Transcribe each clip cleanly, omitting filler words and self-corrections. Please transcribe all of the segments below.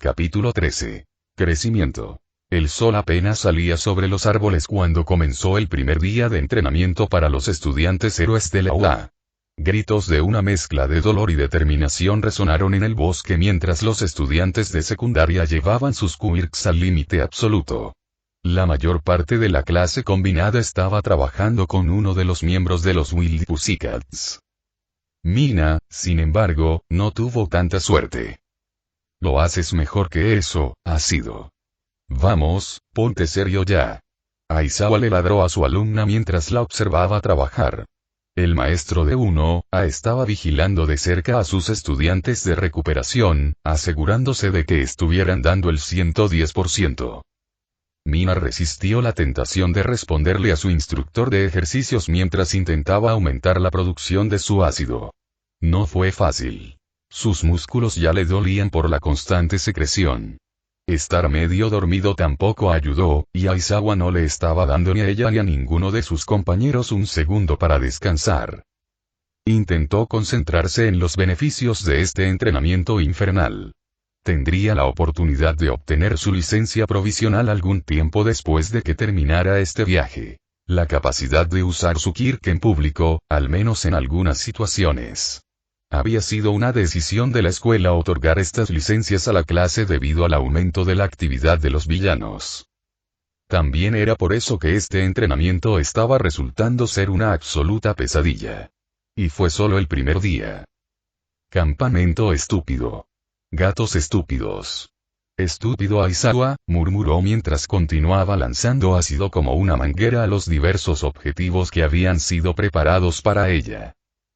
Capítulo 13. Crecimiento. El sol apenas salía sobre los árboles cuando comenzó el primer día de entrenamiento para los estudiantes héroes de la UA. Gritos de una mezcla de dolor y determinación resonaron en el bosque mientras los estudiantes de secundaria llevaban sus quirks al límite absoluto. La mayor parte de la clase combinada estaba trabajando con uno de los miembros de los Wild Pussycats. Mina, sin embargo, no tuvo tanta suerte. Lo haces mejor que eso, Ácido. Vamos, ponte serio ya. Aizawa le ladró a su alumna mientras la observaba trabajar. El maestro de 1A estaba vigilando de cerca a sus estudiantes de recuperación, asegurándose de que estuvieran dando el 110%. Mina resistió la tentación de responderle a su instructor de ejercicios mientras intentaba aumentar la producción de su ácido. No fue fácil. Sus músculos ya le dolían por la constante secreción. Estar medio dormido tampoco ayudó, y Aizawa no le estaba dando ni a ella ni a ninguno de sus compañeros un segundo para descansar. Intentó concentrarse en los beneficios de este entrenamiento infernal. Tendría la oportunidad de obtener su licencia provisional algún tiempo después de que terminara este viaje. La capacidad de usar su quirk en público, al menos en algunas situaciones. Había sido una decisión de la escuela otorgar estas licencias a la clase debido al aumento de la actividad de los villanos. También era por eso que este entrenamiento estaba resultando ser una absoluta pesadilla. Y fue solo el primer día. Campamento estúpido. Gatos estúpidos. Estúpido Aizawa, murmuró mientras continuaba lanzando ácido como una manguera a los diversos objetivos que habían sido preparados para ella.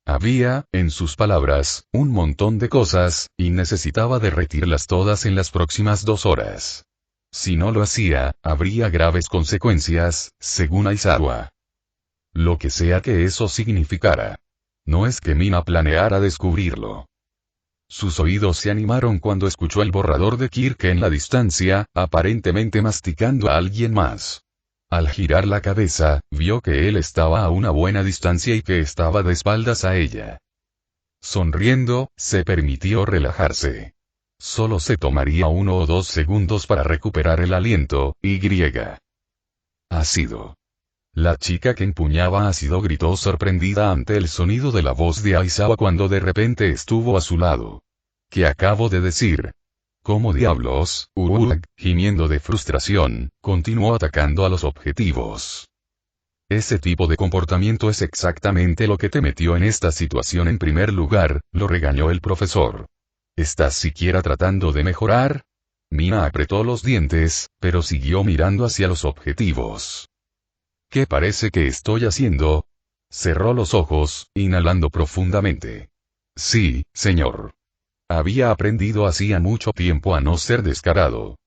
Había, en sus palabras, un montón de cosas, y necesitaba derretirlas todas en las próximas 2 horas. Si no lo hacía, habría graves consecuencias, según Aizawa. Lo que sea que eso significara. No es que Mina planeara descubrirlo. Sus oídos se animaron cuando escuchó el borrador de Kirk en la distancia, aparentemente masticando a alguien más. Al girar la cabeza, vio que él estaba a una buena distancia y que estaba de espaldas a ella. Sonriendo, se permitió relajarse. Solo se tomaría 1 o 2 segundos para recuperar el aliento, y ácido. La chica que empuñaba ácido gritó sorprendida ante el sonido de la voz de Aizawa cuando de repente estuvo a su lado. ¿Qué acabo de decir? ¿Cómo diablos? Gimiendo de frustración, continuó atacando a los objetivos. Ese tipo de comportamiento es exactamente lo que te metió en esta situación en primer lugar, lo regañó el profesor. ¿Estás siquiera tratando de mejorar? Mina apretó los dientes, pero siguió mirando hacia los objetivos. ¿Qué parece que estoy haciendo? Cerró los ojos, inhalando profundamente. Sí, señor. Había aprendido hacía mucho tiempo a no ser descarado.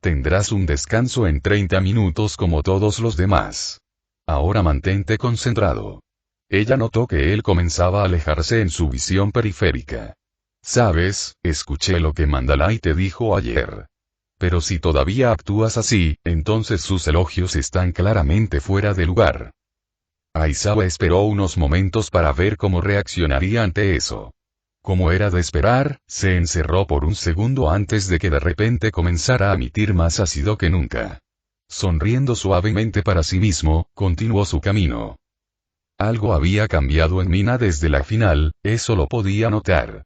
Tendrás un descanso en 30 minutos como todos los demás. Ahora mantente concentrado. Ella notó que él comenzaba a alejarse en su visión periférica. Sabes, escuché lo que Mandalay te dijo ayer. Pero si todavía actúas así, entonces sus elogios están claramente fuera de lugar. Aizawa esperó unos momentos para ver cómo reaccionaría ante eso. Como era de esperar, se encerró por un segundo antes de que de repente comenzara a emitir más ácido que nunca. Sonriendo suavemente para sí mismo, continuó su camino. Algo había cambiado en Mina desde la final, eso lo podía notar.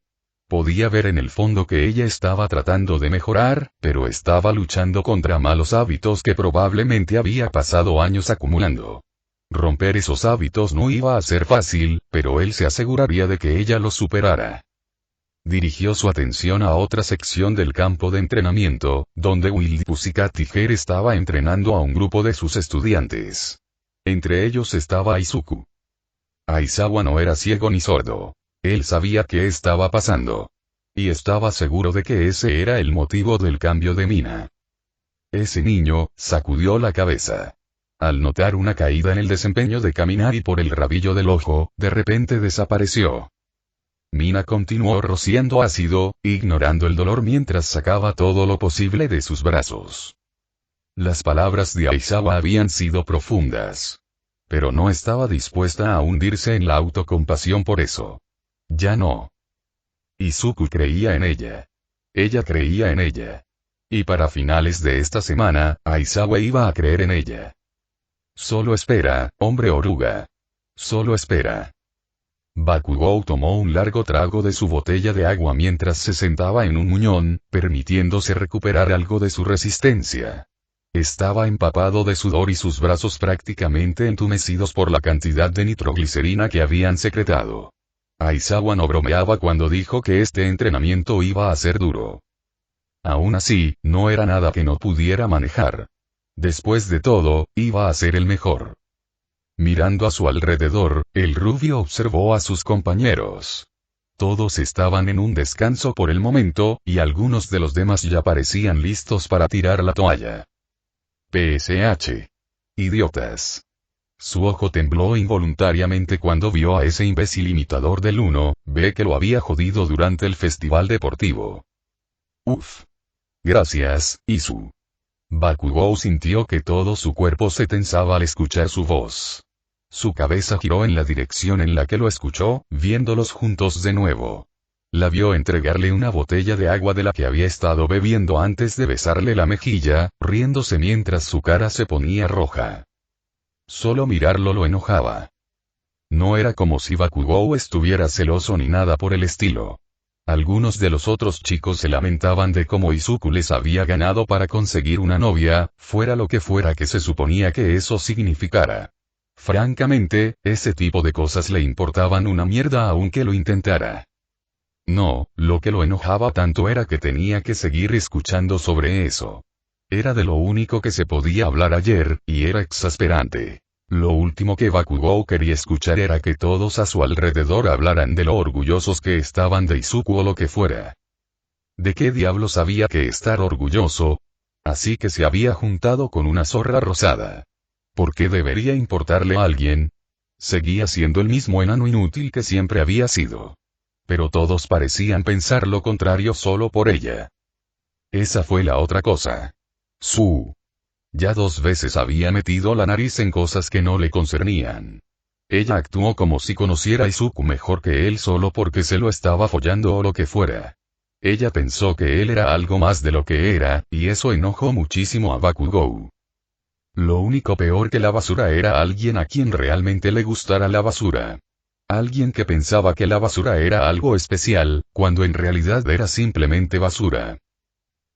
Podía ver en el fondo que ella estaba tratando de mejorar, pero estaba luchando contra malos hábitos que probablemente había pasado años acumulando. Romper esos hábitos no iba a ser fácil, pero él se aseguraría de que ella los superara. Dirigió su atención a otra sección del campo de entrenamiento, donde Wild Pussycat Tiger estaba entrenando a un grupo de sus estudiantes. Entre ellos estaba Izuku. Aizawa no era ciego ni sordo. Él sabía qué estaba pasando. Y estaba seguro de que ese era el motivo del cambio de Mina. Ese niño, sacudió la cabeza. Al notar una caída en el desempeño de caminar y por el rabillo del ojo, de repente desapareció. Mina continuó rociando ácido, ignorando el dolor mientras sacaba todo lo posible de sus brazos. Las palabras de Aizawa habían sido profundas. Pero no estaba dispuesta a hundirse en la autocompasión por eso. Ya no. Izuku creía en ella. Ella creía en ella. Y para finales de esta semana, Aizawa iba a creer en ella. Solo espera, hombre oruga. Solo espera. Bakugou tomó un largo trago de su botella de agua mientras se sentaba en un muñón, permitiéndose recuperar algo de su resistencia. Estaba empapado de sudor y sus brazos prácticamente entumecidos por la cantidad de nitroglicerina que habían secretado. Aizawa no bromeaba cuando dijo que este entrenamiento iba a ser duro. Aún así, no era nada que no pudiera manejar. Después de todo, iba a ser el mejor. Mirando a su alrededor, el rubio observó a sus compañeros. Todos estaban en un descanso por el momento, y algunos de los demás ya parecían listos para tirar la toalla. PSH. Idiotas. Su ojo tembló involuntariamente cuando vio a ese imbécil imitador del 1B que lo había jodido durante el festival deportivo. Uf. Gracias, Isu. Bakugou sintió que todo su cuerpo se tensaba al escuchar su voz. Su cabeza giró en la dirección en la que lo escuchó, viéndolos juntos de nuevo. La vio entregarle una botella de agua de la que había estado bebiendo antes de besarle la mejilla, riéndose mientras su cara se ponía roja. Solo mirarlo lo enojaba. No era como si Bakugou estuviera celoso ni nada por el estilo. Algunos de los otros chicos se lamentaban de cómo Izuku les había ganado para conseguir una novia, fuera lo que fuera que se suponía que eso significara. Francamente, ese tipo de cosas le importaban una mierda aunque lo intentara. No, lo que lo enojaba tanto era que tenía que seguir escuchando sobre eso. Era de lo único que se podía hablar ayer, y era exasperante. Lo último que Bakugou quería escuchar era que todos a su alrededor hablaran de lo orgullosos que estaban de Izuku o lo que fuera. ¿De qué diablos había que estar orgulloso? Así que se había juntado con una zorra rosada. ¿Por qué debería importarle a alguien? Seguía siendo el mismo enano inútil que siempre había sido. Pero todos parecían pensar lo contrario solo por ella. Esa fue la otra cosa. Ya 2 veces había metido la nariz en cosas que no le concernían. Ella actuó como si conociera a Izuku mejor que él solo porque se lo estaba follando o lo que fuera. Ella pensó que él era algo más de lo que era, y eso enojó muchísimo a Bakugou. Lo único peor que la basura era alguien a quien realmente le gustara la basura. Alguien que pensaba que la basura era algo especial, cuando en realidad era simplemente basura.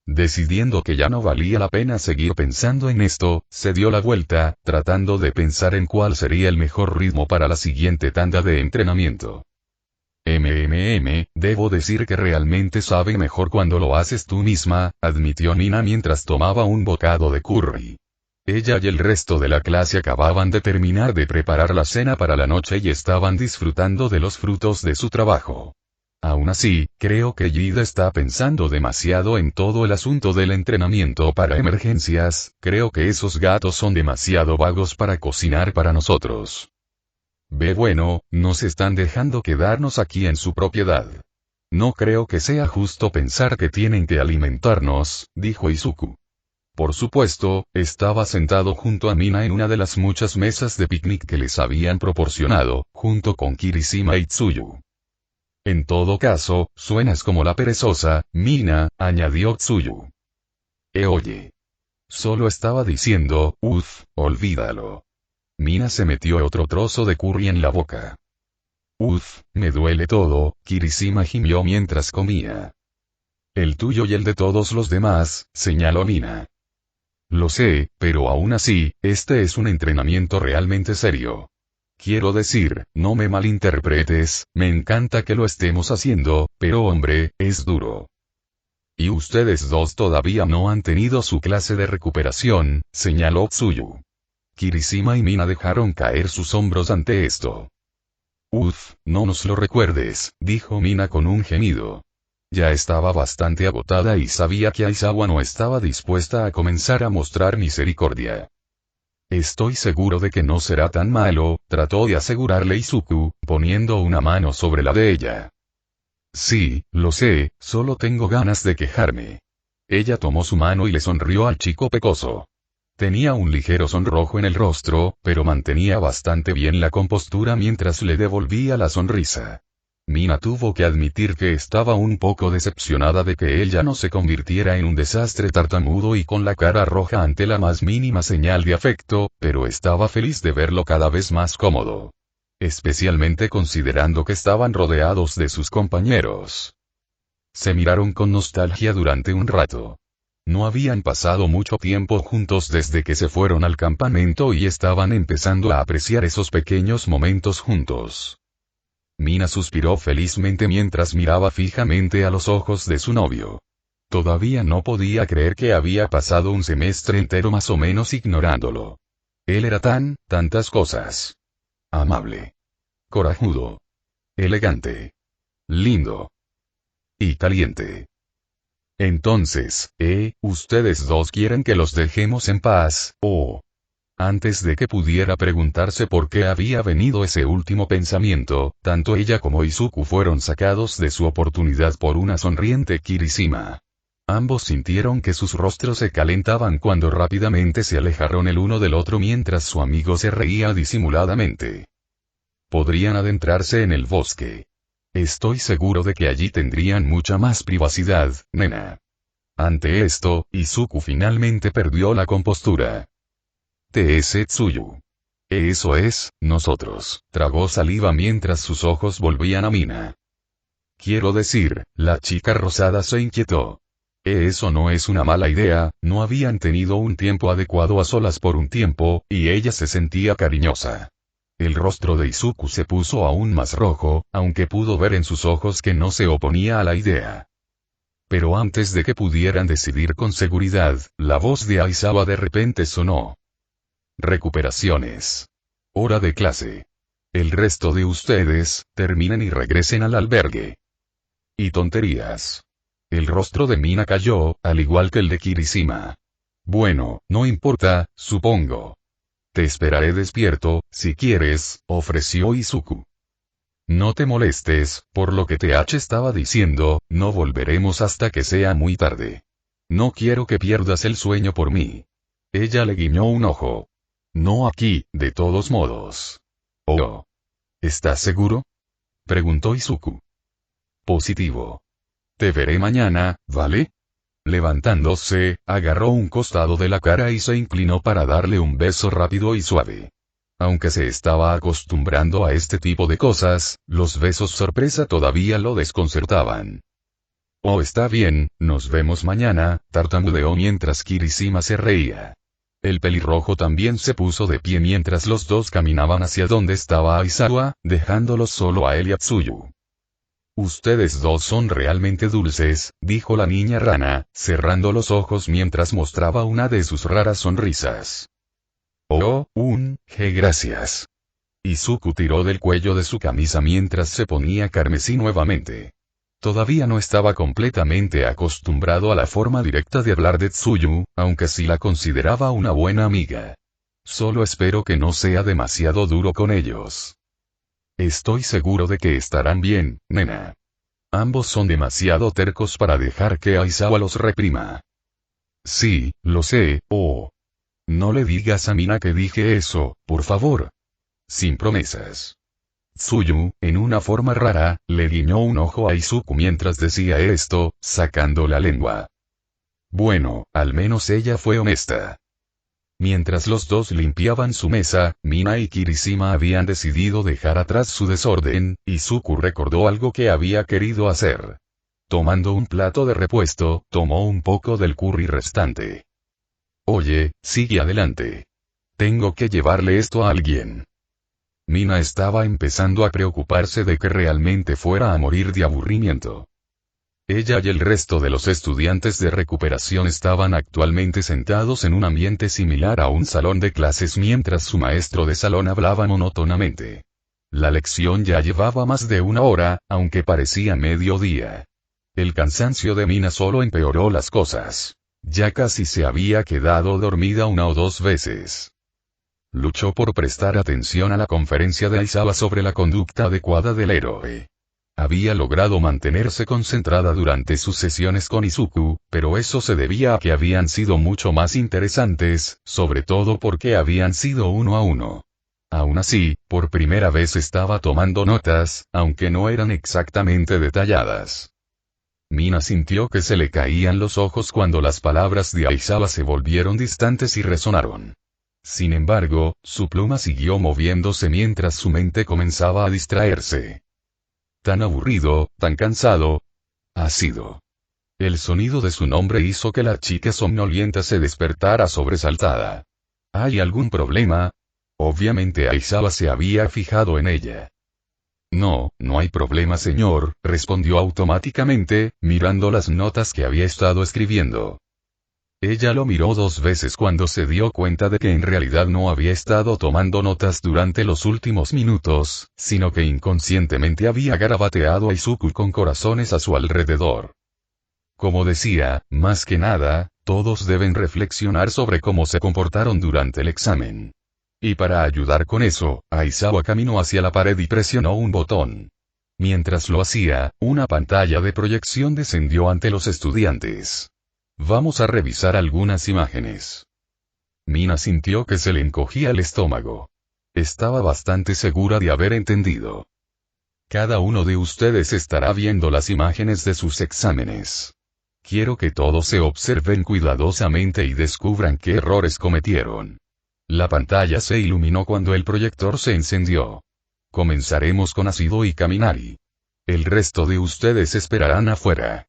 Decidiendo que ya no valía la pena seguir pensando en esto, se dio la vuelta, tratando de pensar en cuál sería el mejor ritmo para la siguiente tanda de entrenamiento. Debo decir que realmente sabe mejor cuando lo haces tú misma, admitió Nina mientras tomaba un bocado de curry. Ella y el resto de la clase acababan de terminar de preparar la cena para la noche y estaban disfrutando de los frutos de su trabajo. Aún así, creo que Yida está pensando demasiado en todo el asunto del entrenamiento para emergencias, creo que esos gatos son demasiado vagos para cocinar para nosotros. Bueno, nos están dejando quedarnos aquí en su propiedad. No creo que sea justo pensar que tienen que alimentarnos, dijo Izuku. Por supuesto, estaba sentado junto a Mina en una de las muchas mesas de picnic que les habían proporcionado, junto con Kirishima y Tsuyu. En todo caso, suenas como la perezosa, Mina, añadió Tsuyu. Oye. Solo estaba diciendo, olvídalo. Mina se metió otro trozo de curry en la boca. Me duele todo, Kirishima gimió mientras comía. El tuyo y el de todos los demás, señaló Mina. Lo sé, pero aún así, este es un entrenamiento realmente serio. Quiero decir, no me malinterpretes, me encanta que lo estemos haciendo, pero hombre, es duro. Y ustedes dos todavía no han tenido su clase de recuperación, señaló Tsuyu. Kirishima y Mina dejaron caer sus hombros ante esto. No nos lo recuerdes, dijo Mina con un gemido. Ya estaba bastante agotada y sabía que Aizawa no estaba dispuesta a comenzar a mostrar misericordia. Estoy seguro de que no será tan malo, trató de asegurarle Izuku, poniendo una mano sobre la de ella. Sí, lo sé, solo tengo ganas de quejarme. Ella tomó su mano y le sonrió al chico pecoso. Tenía un ligero sonrojo en el rostro, pero mantenía bastante bien la compostura mientras le devolvía la sonrisa. Mina tuvo que admitir que estaba un poco decepcionada de que ella no se convirtiera en un desastre tartamudo y con la cara roja ante la más mínima señal de afecto, pero estaba feliz de verlo cada vez más cómodo. Especialmente considerando que estaban rodeados de sus compañeros. Se miraron con nostalgia durante un rato. No habían pasado mucho tiempo juntos desde que se fueron al campamento y estaban empezando a apreciar esos pequeños momentos juntos. Mina suspiró felizmente mientras miraba fijamente a los ojos de su novio. Todavía no podía creer que había pasado un semestre entero más o menos ignorándolo. Él era tantas cosas. Amable. Corajudo. Elegante. Lindo. Y caliente. Entonces, ustedes dos quieren que los dejemos en paz, ¿o? Antes de que pudiera preguntarse por qué había venido ese último pensamiento, tanto ella como Izuku fueron sacados de su oportunidad por una sonriente Kirishima. Ambos sintieron que sus rostros se calentaban cuando rápidamente se alejaron el uno del otro mientras su amigo se reía disimuladamente. Podrían adentrarse en el bosque. Estoy seguro de que allí tendrían mucha más privacidad, nena. Ante esto, Izuku finalmente perdió la compostura. T.S. Tsuyu. Eso es, nosotros, tragó saliva mientras sus ojos volvían a Mina. Quiero decir, la chica rosada se inquietó. Eso no es una mala idea, no habían tenido un tiempo adecuado a solas por un tiempo, y ella se sentía cariñosa. El rostro de Izuku se puso aún más rojo, aunque pudo ver en sus ojos que no se oponía a la idea. Pero antes de que pudieran decidir con seguridad, la voz de Aizawa de repente sonó. Recuperaciones. Hora de clase. El resto de ustedes, terminen y regresen al albergue. Y tonterías. El rostro de Mina cayó, al igual que el de Kirishima. Bueno, no importa, supongo. Te esperaré despierto, si quieres, ofreció Izuku. No te molestes, por lo que TH estaba diciendo, no volveremos hasta que sea muy tarde. No quiero que pierdas el sueño por mí. Ella le guiñó un ojo. No aquí, de todos modos. Oh. ¿Estás seguro? Preguntó Izuku. Positivo. Te veré mañana, ¿vale? Levantándose, agarró un costado de la cara y se inclinó para darle un beso rápido y suave. Aunque se estaba acostumbrando a este tipo de cosas, los besos sorpresa todavía lo desconcertaban. Oh, está bien, nos vemos mañana, tartamudeó mientras Kirishima se reía. El pelirrojo también se puso de pie mientras los dos caminaban hacia donde estaba Aizawa, dejándolo solo a él y a Tsuyu. Ustedes dos son realmente dulces, dijo la niña rana, cerrando los ojos mientras mostraba una de sus raras sonrisas. Oh, gracias. Izuku tiró del cuello de su camisa mientras se ponía carmesí nuevamente. Todavía no estaba completamente acostumbrado a la forma directa de hablar de Tsuyu, aunque sí la consideraba una buena amiga. Solo espero que no sea demasiado duro con ellos. Estoy seguro de que estarán bien, nena. Ambos son demasiado tercos para dejar que Aizawa los reprima. Sí, lo sé, oh. No le digas a Mina que dije eso, por favor. Sin promesas. Tsuyu, en una forma rara, le guiñó un ojo a Izuku mientras decía esto, sacando la lengua. Bueno, al menos ella fue honesta. Mientras los dos limpiaban su mesa, Mina y Kirishima habían decidido dejar atrás su desorden, y Izuku recordó algo que había querido hacer. Tomando un plato de repuesto, tomó un poco del curry restante. Oye, sigue adelante. Tengo que llevarle esto a alguien. Mina estaba empezando a preocuparse de que realmente fuera a morir de aburrimiento. Ella y el resto de los estudiantes de recuperación estaban actualmente sentados en un ambiente similar a un salón de clases mientras su maestro de salón hablaba monótonamente. La lección ya llevaba más de una hora, aunque parecía mediodía. El cansancio de Mina solo empeoró las cosas. Ya casi se había quedado dormida una o dos veces. Luchó por prestar atención a la conferencia de Aizawa sobre la conducta adecuada del héroe. Había logrado mantenerse concentrada durante sus sesiones con Izuku, pero eso se debía a que habían sido mucho más interesantes, sobre todo porque habían sido uno a uno. Aún así, por primera vez estaba tomando notas, aunque no eran exactamente detalladas. Mina sintió que se le caían los ojos cuando las palabras de Aizawa se volvieron distantes y resonaron. Sin embargo, su pluma siguió moviéndose mientras su mente comenzaba a distraerse. Tan aburrido, tan cansado. Ácido. El sonido de su nombre hizo que la chica somnolienta se despertara sobresaltada. ¿Hay algún problema? Obviamente Aizawa se había fijado en ella. No, no hay problema señor, respondió automáticamente, mirando las notas que había estado escribiendo. Ella lo miró 2 veces cuando se dio cuenta de que en realidad no había estado tomando notas durante los últimos minutos, sino que inconscientemente había garabateado a Izuku con corazones a su alrededor. Como decía, más que nada, todos deben reflexionar sobre cómo se comportaron durante el examen. Y para ayudar con eso, Aizawa caminó hacia la pared y presionó un botón. Mientras lo hacía, una pantalla de proyección descendió ante los estudiantes. Vamos a revisar algunas imágenes. Mina sintió que se le encogía el estómago. Estaba bastante segura de haber entendido. Cada uno de ustedes estará viendo las imágenes de sus exámenes. Quiero que todos se observen cuidadosamente y descubran qué errores cometieron. La pantalla se iluminó cuando el proyector se encendió. Comenzaremos con Ácido y Kaminari. El resto de ustedes esperarán afuera.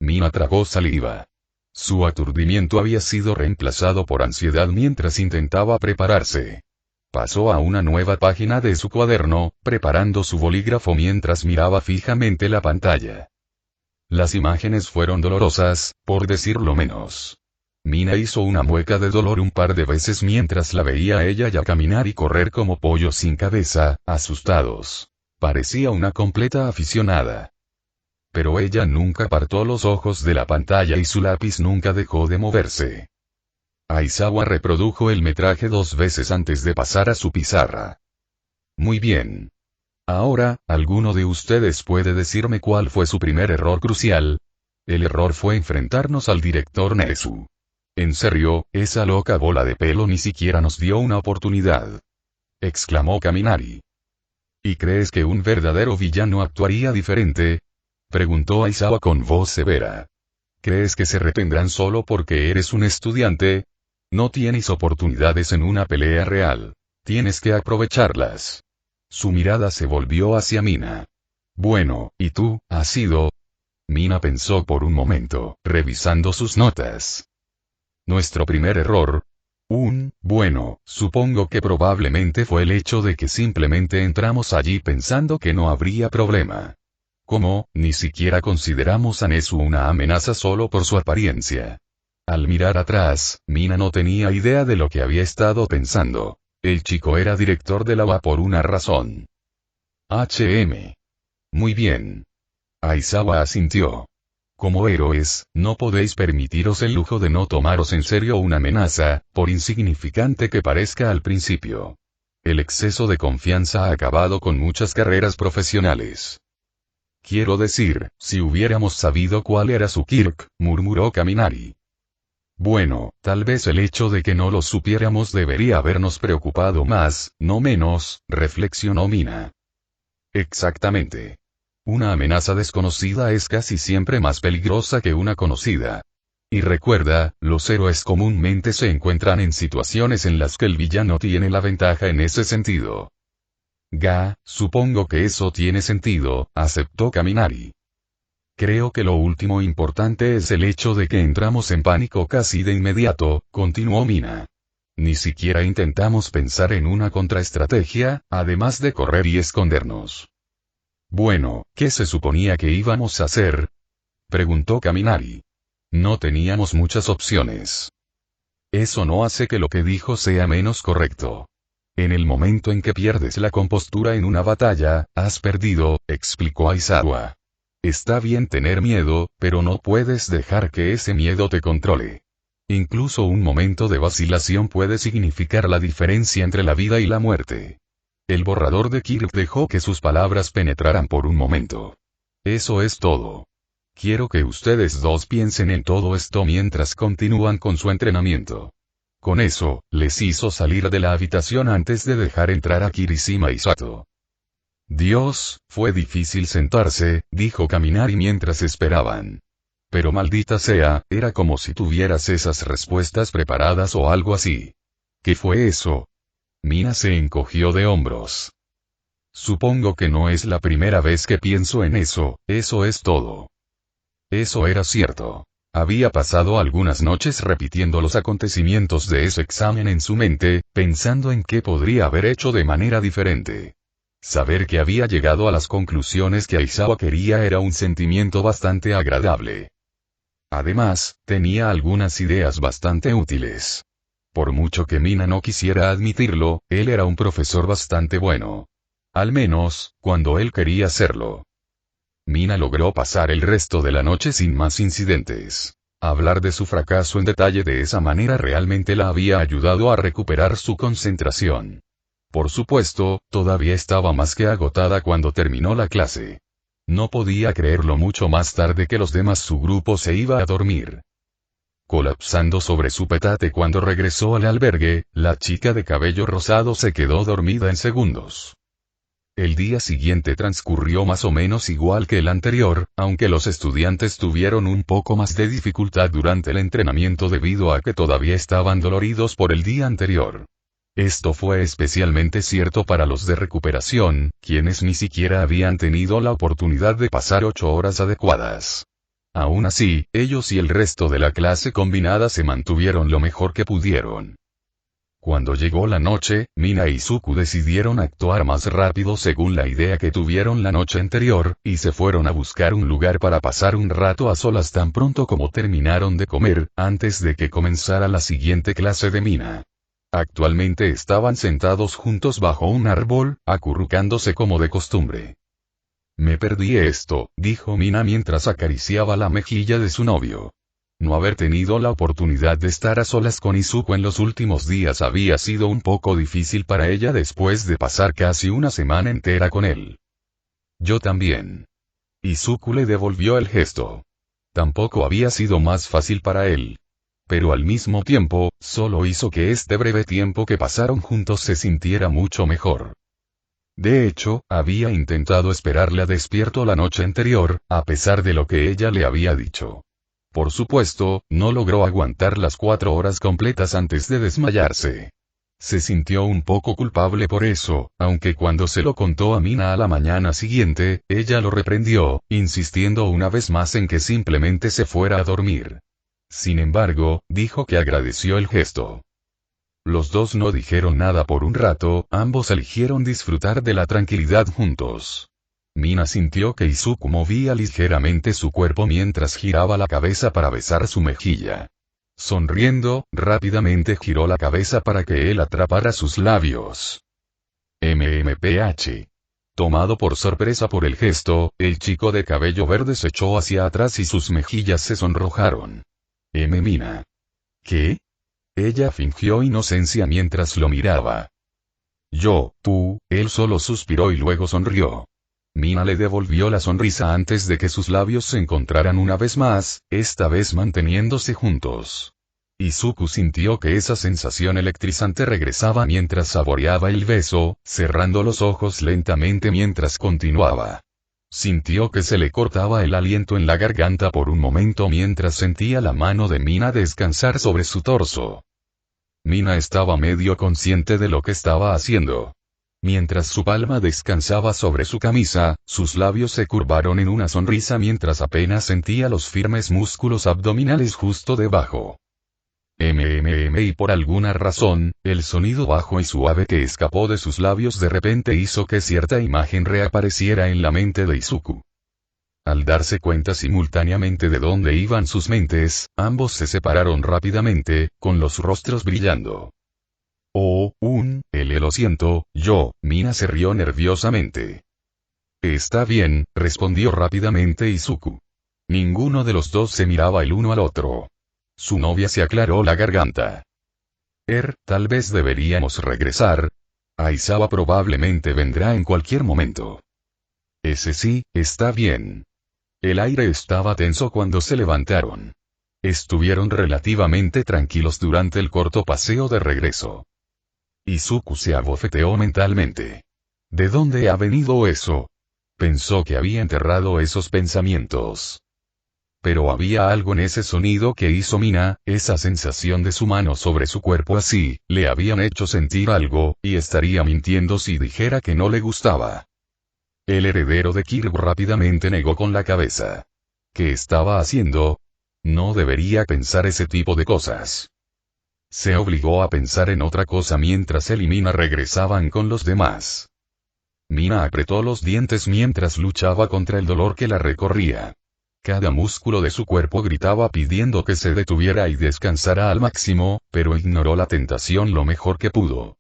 Mina tragó saliva. Su aturdimiento había sido reemplazado por ansiedad mientras intentaba prepararse. Pasó a una nueva página de su cuaderno, preparando su bolígrafo mientras miraba fijamente la pantalla. Las imágenes fueron dolorosas, por decirlo menos. Mina hizo una mueca de dolor un par de veces mientras la veía a ella ya caminar y correr como pollos sin cabeza, asustados. Parecía una completa aficionada. Pero ella nunca apartó los ojos de la pantalla y su lápiz nunca dejó de moverse. Aizawa reprodujo el metraje 2 veces antes de pasar a su pizarra. Muy bien. Ahora, ¿alguno de ustedes puede decirme cuál fue su primer error crucial? El error fue enfrentarnos al director Nezu. En serio, esa loca bola de pelo ni siquiera nos dio una oportunidad. Exclamó Kaminari. ¿Y crees que un verdadero villano actuaría diferente? Preguntó Aizawa con voz severa. ¿Crees que se retendrán solo porque eres un estudiante? No tienes oportunidades en una pelea real. Tienes que aprovecharlas. Su mirada se volvió hacia Mina. Bueno, ¿y tú, Ácido? Mina pensó por un momento, revisando sus notas. Nuestro primer error. Bueno, supongo que probablemente fue el hecho de que simplemente entramos allí pensando que no habría problema. ¿Cómo? Ni siquiera consideramos a Nezu una amenaza solo por su apariencia. Al mirar atrás, Mina no tenía idea de lo que había estado pensando. El chico era director de la UA por una razón. Muy bien. Aizawa asintió. Como héroes, no podéis permitiros el lujo de no tomaros en serio una amenaza, por insignificante que parezca al principio. El exceso de confianza ha acabado con muchas carreras profesionales. Quiero decir, si hubiéramos sabido cuál era su quirk, murmuró Kaminari. Bueno, tal vez el hecho de que no lo supiéramos debería habernos preocupado más, no menos, reflexionó Mina. Exactamente. Una amenaza desconocida es casi siempre más peligrosa que una conocida. Y recuerda, los héroes comúnmente se encuentran en situaciones en las que el villano tiene la ventaja en ese sentido. Supongo que eso tiene sentido, aceptó Kaminari. Creo que lo último importante es el hecho de que entramos en pánico casi de inmediato, continuó Mina. Ni siquiera intentamos pensar en una contraestrategia, además de correr y escondernos. Bueno, ¿qué se suponía que íbamos a hacer? Preguntó Kaminari. No teníamos muchas opciones. Eso no hace que lo que dijo sea menos correcto. En el momento en que pierdes la compostura en una batalla, has perdido, explicó Aizawa. Está bien tener miedo, pero no puedes dejar que ese miedo te controle. Incluso un momento de vacilación puede significar la diferencia entre la vida y la muerte. El borrador de Kirk dejó que sus palabras penetraran por un momento. Eso es todo. Quiero que ustedes dos piensen en todo esto mientras continúan con su entrenamiento. Con eso, les hizo salir de la habitación antes de dejar entrar a Kirishima y Sato. Dios, fue difícil sentarse, dijo Kaminari mientras esperaban. Pero maldita sea, era como si tuvieras esas respuestas preparadas o algo así. ¿Qué fue eso? Mina se encogió de hombros. Supongo que no es la primera vez que pienso en eso, eso es todo. Eso era cierto. Había pasado algunas noches repitiendo los acontecimientos de ese examen en su mente, pensando en qué podría haber hecho de manera diferente. Saber que había llegado a las conclusiones que Aizawa quería era un sentimiento bastante agradable. Además, tenía algunas ideas bastante útiles. Por mucho que Mina no quisiera admitirlo, él era un profesor bastante bueno. Al menos, cuando él quería serlo. Mina logró pasar el resto de la noche sin más incidentes. Hablar de su fracaso en detalle de esa manera realmente la había ayudado a recuperar su concentración. Por supuesto, todavía estaba más que agotada cuando terminó la clase. No podía creerlo mucho más tarde que los demás su grupo se iba a dormir. Colapsando sobre su petate cuando regresó al albergue, la chica de cabello rosado se quedó dormida en segundos. El día siguiente transcurrió más o menos igual que el anterior, aunque los estudiantes tuvieron un poco más de dificultad durante el entrenamiento debido a que todavía estaban doloridos por el día anterior. Esto fue especialmente cierto para los de recuperación, quienes ni siquiera habían tenido la oportunidad de pasar 8 horas adecuadas. Aún así, ellos y el resto de la clase combinada se mantuvieron lo mejor que pudieron. Cuando llegó la noche, Mina y Izuku decidieron actuar más rápido según la idea que tuvieron la noche anterior, y se fueron a buscar un lugar para pasar un rato a solas tan pronto como terminaron de comer, antes de que comenzara la siguiente clase de Mina. Actualmente estaban sentados juntos bajo un árbol, acurrucándose como de costumbre. Me perdí esto, dijo Mina mientras acariciaba la mejilla de su novio. No haber tenido la oportunidad de estar a solas con Izuku en los últimos días había sido un poco difícil para ella después de pasar casi una semana entera con él. Yo también. Izuku le devolvió el gesto. Tampoco había sido más fácil para él. Pero al mismo tiempo, solo hizo que este breve tiempo que pasaron juntos se sintiera mucho mejor. De hecho, había intentado esperarla despierto la noche anterior, a pesar de lo que ella le había dicho. Por supuesto, no logró aguantar las 4 horas completas antes de desmayarse. Se sintió un poco culpable por eso, aunque cuando se lo contó a Mina a la mañana siguiente, ella lo reprendió, insistiendo una vez más en que simplemente se fuera a dormir. Sin embargo, dijo que agradeció el gesto. Los dos no dijeron nada por un rato, ambos eligieron disfrutar de la tranquilidad juntos. Mina sintió que Izuku movía ligeramente su cuerpo mientras giraba la cabeza para besar su mejilla. Sonriendo, rápidamente giró la cabeza para que él atrapara sus labios. MMPH. Tomado por sorpresa por el gesto, el chico de cabello verde se echó hacia atrás y sus mejillas se sonrojaron. Mina. ¿Qué? Ella fingió inocencia mientras lo miraba. Él solo suspiró y luego sonrió. Mina le devolvió la sonrisa antes de que sus labios se encontraran una vez más, esta vez manteniéndose juntos. Izuku sintió que esa sensación electrizante regresaba mientras saboreaba el beso, cerrando los ojos lentamente mientras continuaba. Sintió que se le cortaba el aliento en la garganta por un momento mientras sentía la mano de Mina descansar sobre su torso. Mina estaba medio consciente de lo que estaba haciendo. Mientras su palma descansaba sobre su camisa, sus labios se curvaron en una sonrisa mientras apenas sentía los firmes músculos abdominales justo debajo. Y por alguna razón, el sonido bajo y suave que escapó de sus labios de repente hizo que cierta imagen reapareciera en la mente de Izuku. Al darse cuenta simultáneamente de dónde iban sus mentes, ambos se separaron rápidamente, con los rostros brillando. Lo siento, Mina se rió nerviosamente. Está bien, respondió rápidamente Izuku. Ninguno de los dos se miraba el uno al otro. Su novia se aclaró la garganta. Tal vez deberíamos regresar. Aizawa probablemente vendrá en cualquier momento. Ese sí, está bien. El aire estaba tenso cuando se levantaron. Estuvieron relativamente tranquilos durante el corto paseo de regreso. Izuku se abofeteó mentalmente. ¿De dónde ha venido eso? Pensó que había enterrado esos pensamientos. Pero había algo en ese sonido que hizo Mina, esa sensación de su mano sobre su cuerpo así, le habían hecho sentir algo, y estaría mintiendo si dijera que no le gustaba. El heredero de Kirby rápidamente negó con la cabeza. ¿Qué estaba haciendo? No debería pensar ese tipo de cosas. Se obligó a pensar en otra cosa mientras él y Mina regresaban con los demás. Mina apretó los dientes mientras luchaba contra el dolor que la recorría. Cada músculo de su cuerpo gritaba pidiendo que se detuviera y descansara al máximo, pero ignoró la tentación lo mejor que pudo.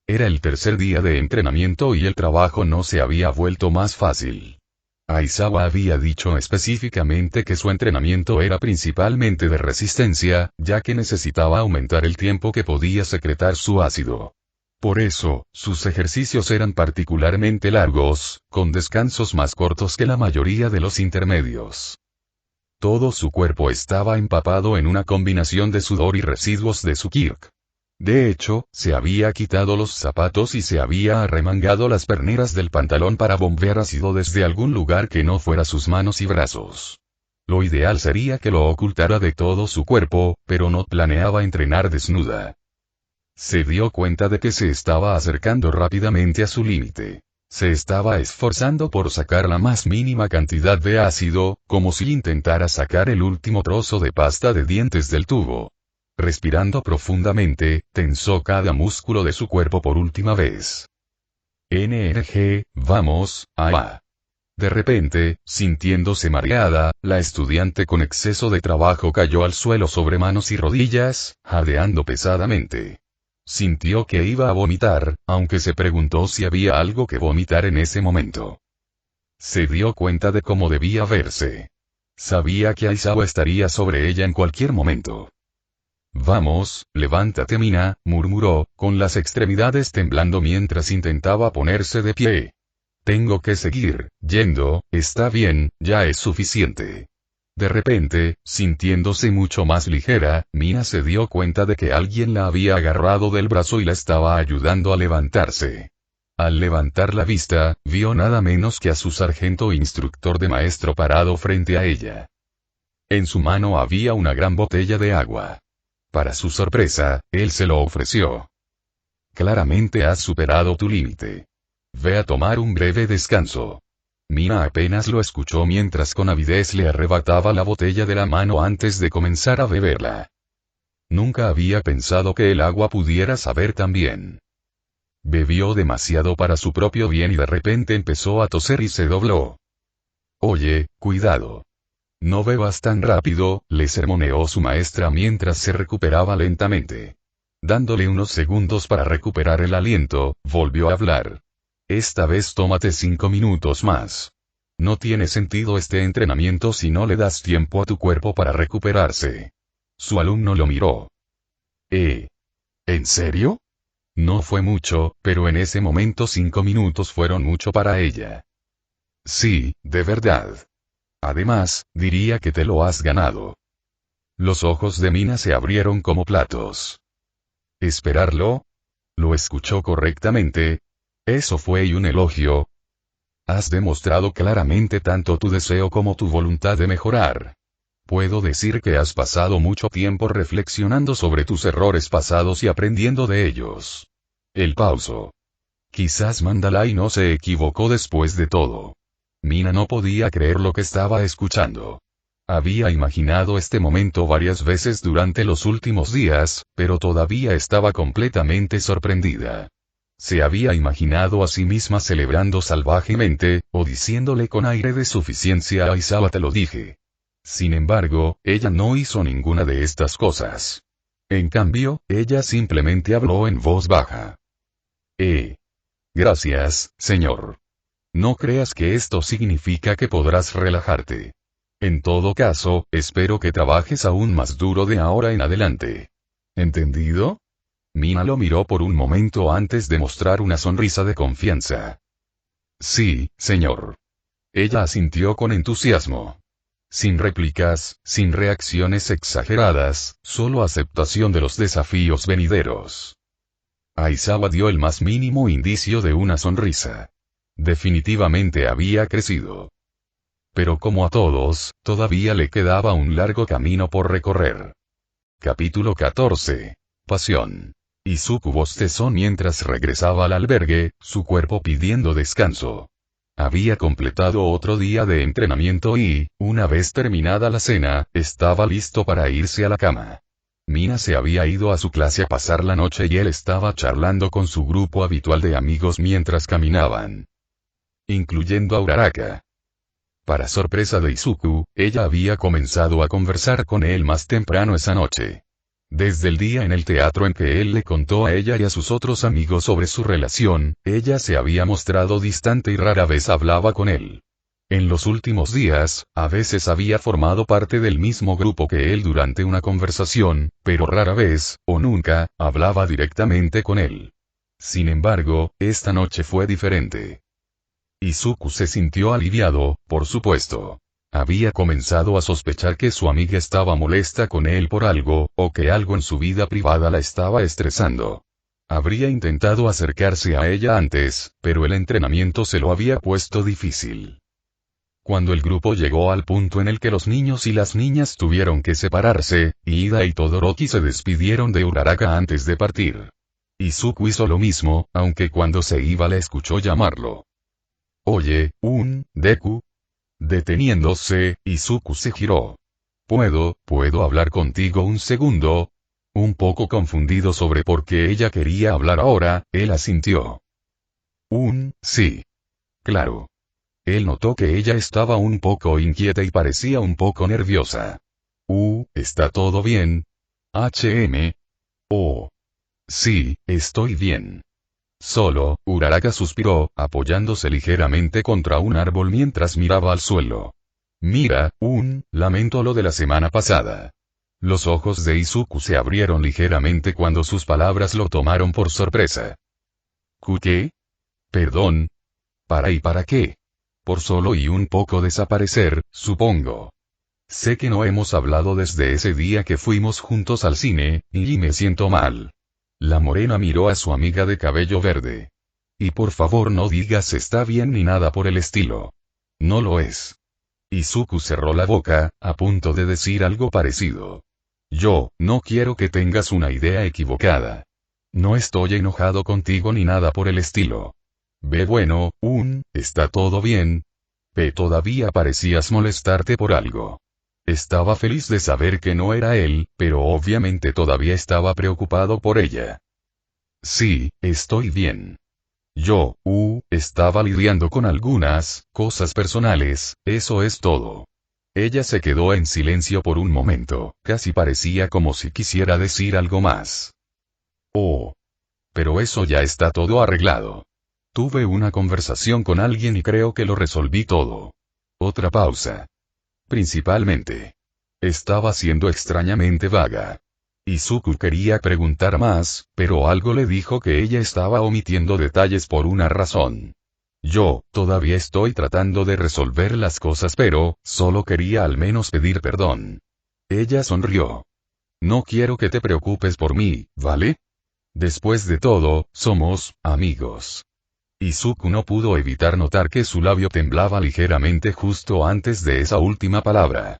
Era el tercer día de entrenamiento y el trabajo no se había vuelto más fácil. Aizawa había dicho específicamente que su entrenamiento era principalmente de resistencia, ya que necesitaba aumentar el tiempo que podía secretar su ácido. Por eso, sus ejercicios eran particularmente largos, con descansos más cortos que la mayoría de los intermedios. Todo su cuerpo estaba empapado en una combinación de sudor y residuos de su kirk. De hecho, se había quitado los zapatos y se había arremangado las perneras del pantalón para bombear ácido desde algún lugar que no fuera sus manos y brazos. Lo ideal sería que lo ocultara de todo su cuerpo, pero no planeaba entrenar desnuda. Se dio cuenta de que se estaba acercando rápidamente a su límite. Se estaba esforzando por sacar la más mínima cantidad de ácido, como si intentara sacar el último trozo de pasta de dientes del tubo. Respirando profundamente, tensó cada músculo de su cuerpo por última vez. NRG, vamos, ¡ah! De repente, sintiéndose mareada, la estudiante con exceso de trabajo cayó al suelo sobre manos y rodillas, jadeando pesadamente. Sintió que iba a vomitar, aunque se preguntó si había algo que vomitar en ese momento. Se dio cuenta de cómo debía verse. Sabía que Aizawa estaría sobre ella en cualquier momento. Vamos, levántate Mina, murmuró, con las extremidades temblando mientras intentaba ponerse de pie. Tengo que seguir yendo, está bien, ya es suficiente. De repente, sintiéndose mucho más ligera, Mina se dio cuenta de que alguien la había agarrado del brazo y la estaba ayudando a levantarse. Al levantar la vista, vio nada menos que a su sargento instructor de maestro parado frente a ella. En su mano había una gran botella de agua. Para su sorpresa, él se lo ofreció. Claramente has superado tu límite. Ve a tomar un breve descanso. Mina apenas lo escuchó mientras con avidez le arrebataba la botella de la mano antes de comenzar a beberla. Nunca había pensado que el agua pudiera saber tan bien. Bebió demasiado para su propio bien y de repente empezó a toser y se dobló. Oye, cuidado. No bebas tan rápido, le sermoneó su maestra mientras se recuperaba lentamente. Dándole unos segundos para recuperar el aliento, volvió a hablar. Esta vez tómate 5 minutos más. No tiene sentido este entrenamiento si no le das tiempo a tu cuerpo para recuperarse. Su alumno lo miró. ¿En serio? No fue mucho, pero en ese momento 5 minutos fueron mucho para ella. Sí, de verdad. Además, diría que te lo has ganado. Los ojos de Mina se abrieron como platos. ¿Esperarlo? Lo escuchó correctamente. Eso fue un elogio. Has demostrado claramente tanto tu deseo como tu voluntad de mejorar. Puedo decir que has pasado mucho tiempo reflexionando sobre tus errores pasados y aprendiendo de ellos. El pauso. Quizás Mandalay no se equivocó después de todo. Mina no podía creer lo que estaba escuchando. Había imaginado este momento varias veces durante los últimos días, pero todavía estaba completamente sorprendida. Se había imaginado a sí misma celebrando salvajemente, o diciéndole con aire de suficiencia a Aizawa te lo dije. Sin embargo, ella no hizo ninguna de estas cosas. En cambio, ella simplemente habló en voz baja. Gracias, señor. No creas que esto significa que podrás relajarte. En todo caso, espero que trabajes aún más duro de ahora en adelante. ¿Entendido? Mina lo miró por un momento antes de mostrar una sonrisa de confianza. Sí, señor. Ella asintió con entusiasmo. Sin réplicas, sin reacciones exageradas, solo aceptación de los desafíos venideros. Aizawa dio el más mínimo indicio de una sonrisa. Definitivamente había crecido. Pero como a todos, todavía le quedaba un largo camino por recorrer. Capítulo 14. Pasión. Izuku bostezó mientras regresaba al albergue, su cuerpo pidiendo descanso. Había completado otro día de entrenamiento y, una vez terminada la cena, estaba listo para irse a la cama. Mina se había ido a su clase a pasar la noche y él estaba charlando con su grupo habitual de amigos mientras caminaban. Incluyendo a Uraraka. Para sorpresa de Izuku, ella había comenzado a conversar con él más temprano esa noche. Desde el día en el teatro en que él le contó a ella y a sus otros amigos sobre su relación, ella se había mostrado distante y rara vez hablaba con él. En los últimos días, a veces había formado parte del mismo grupo que él durante una conversación, pero rara vez, o nunca, hablaba directamente con él. Sin embargo, esta noche fue diferente. Izuku se sintió aliviado, por supuesto. Había comenzado a sospechar que su amiga estaba molesta con él por algo, o que algo en su vida privada la estaba estresando. Habría intentado acercarse a ella antes, pero el entrenamiento se lo había puesto difícil. Cuando el grupo llegó al punto en el que los niños y las niñas tuvieron que separarse, Ida y Todoroki se despidieron de Uraraka antes de partir. Izuku hizo lo mismo, aunque cuando se iba le escuchó llamarlo. Oye, Deku. Deteniéndose, Izuku se giró. ¿Puedo hablar contigo un segundo? Un poco confundido sobre por qué ella quería hablar ahora, él asintió. Sí. Claro. Él notó que ella estaba un poco inquieta y parecía un poco nerviosa. ¿Está todo bien? Oh. Sí, estoy bien. Solo, Uraraka suspiró, apoyándose ligeramente contra un árbol mientras miraba al suelo. Mira, lamento lo de la semana pasada. Los ojos de Izuku se abrieron ligeramente cuando sus palabras lo tomaron por sorpresa. ¿Qué? Perdón. ¿Para qué? Por solo y un poco desaparecer, supongo. Sé que no hemos hablado desde ese día que fuimos juntos al cine, y me siento mal. La morena miró a su amiga de cabello verde. Y por favor no digas está bien ni nada por el estilo. No lo es. Izuku cerró la boca, a punto de decir algo parecido. Yo, no quiero que tengas una idea equivocada. No estoy enojado contigo ni nada por el estilo. Bueno, ¿está todo bien? Todavía parecías molestarte por algo. Estaba feliz de saber que no era él, pero obviamente todavía estaba preocupado por ella. Sí, estoy bien. Yo, estaba lidiando con algunas cosas personales, eso es todo. Ella se quedó en silencio por un momento, casi parecía como si quisiera decir algo más. Oh. Pero eso ya está todo arreglado. Tuve una conversación con alguien y creo que lo resolví todo. Otra pausa. Principalmente. Estaba siendo extrañamente vaga. Izuku quería preguntar más, pero algo le dijo que ella estaba omitiendo detalles por una razón. Yo, todavía estoy tratando de resolver las cosas pero, solo quería al menos pedir perdón. Ella sonrió. No quiero que te preocupes por mí, ¿vale? Después de todo, somos amigos. Izuku no pudo evitar notar que su labio temblaba ligeramente justo antes de esa última palabra.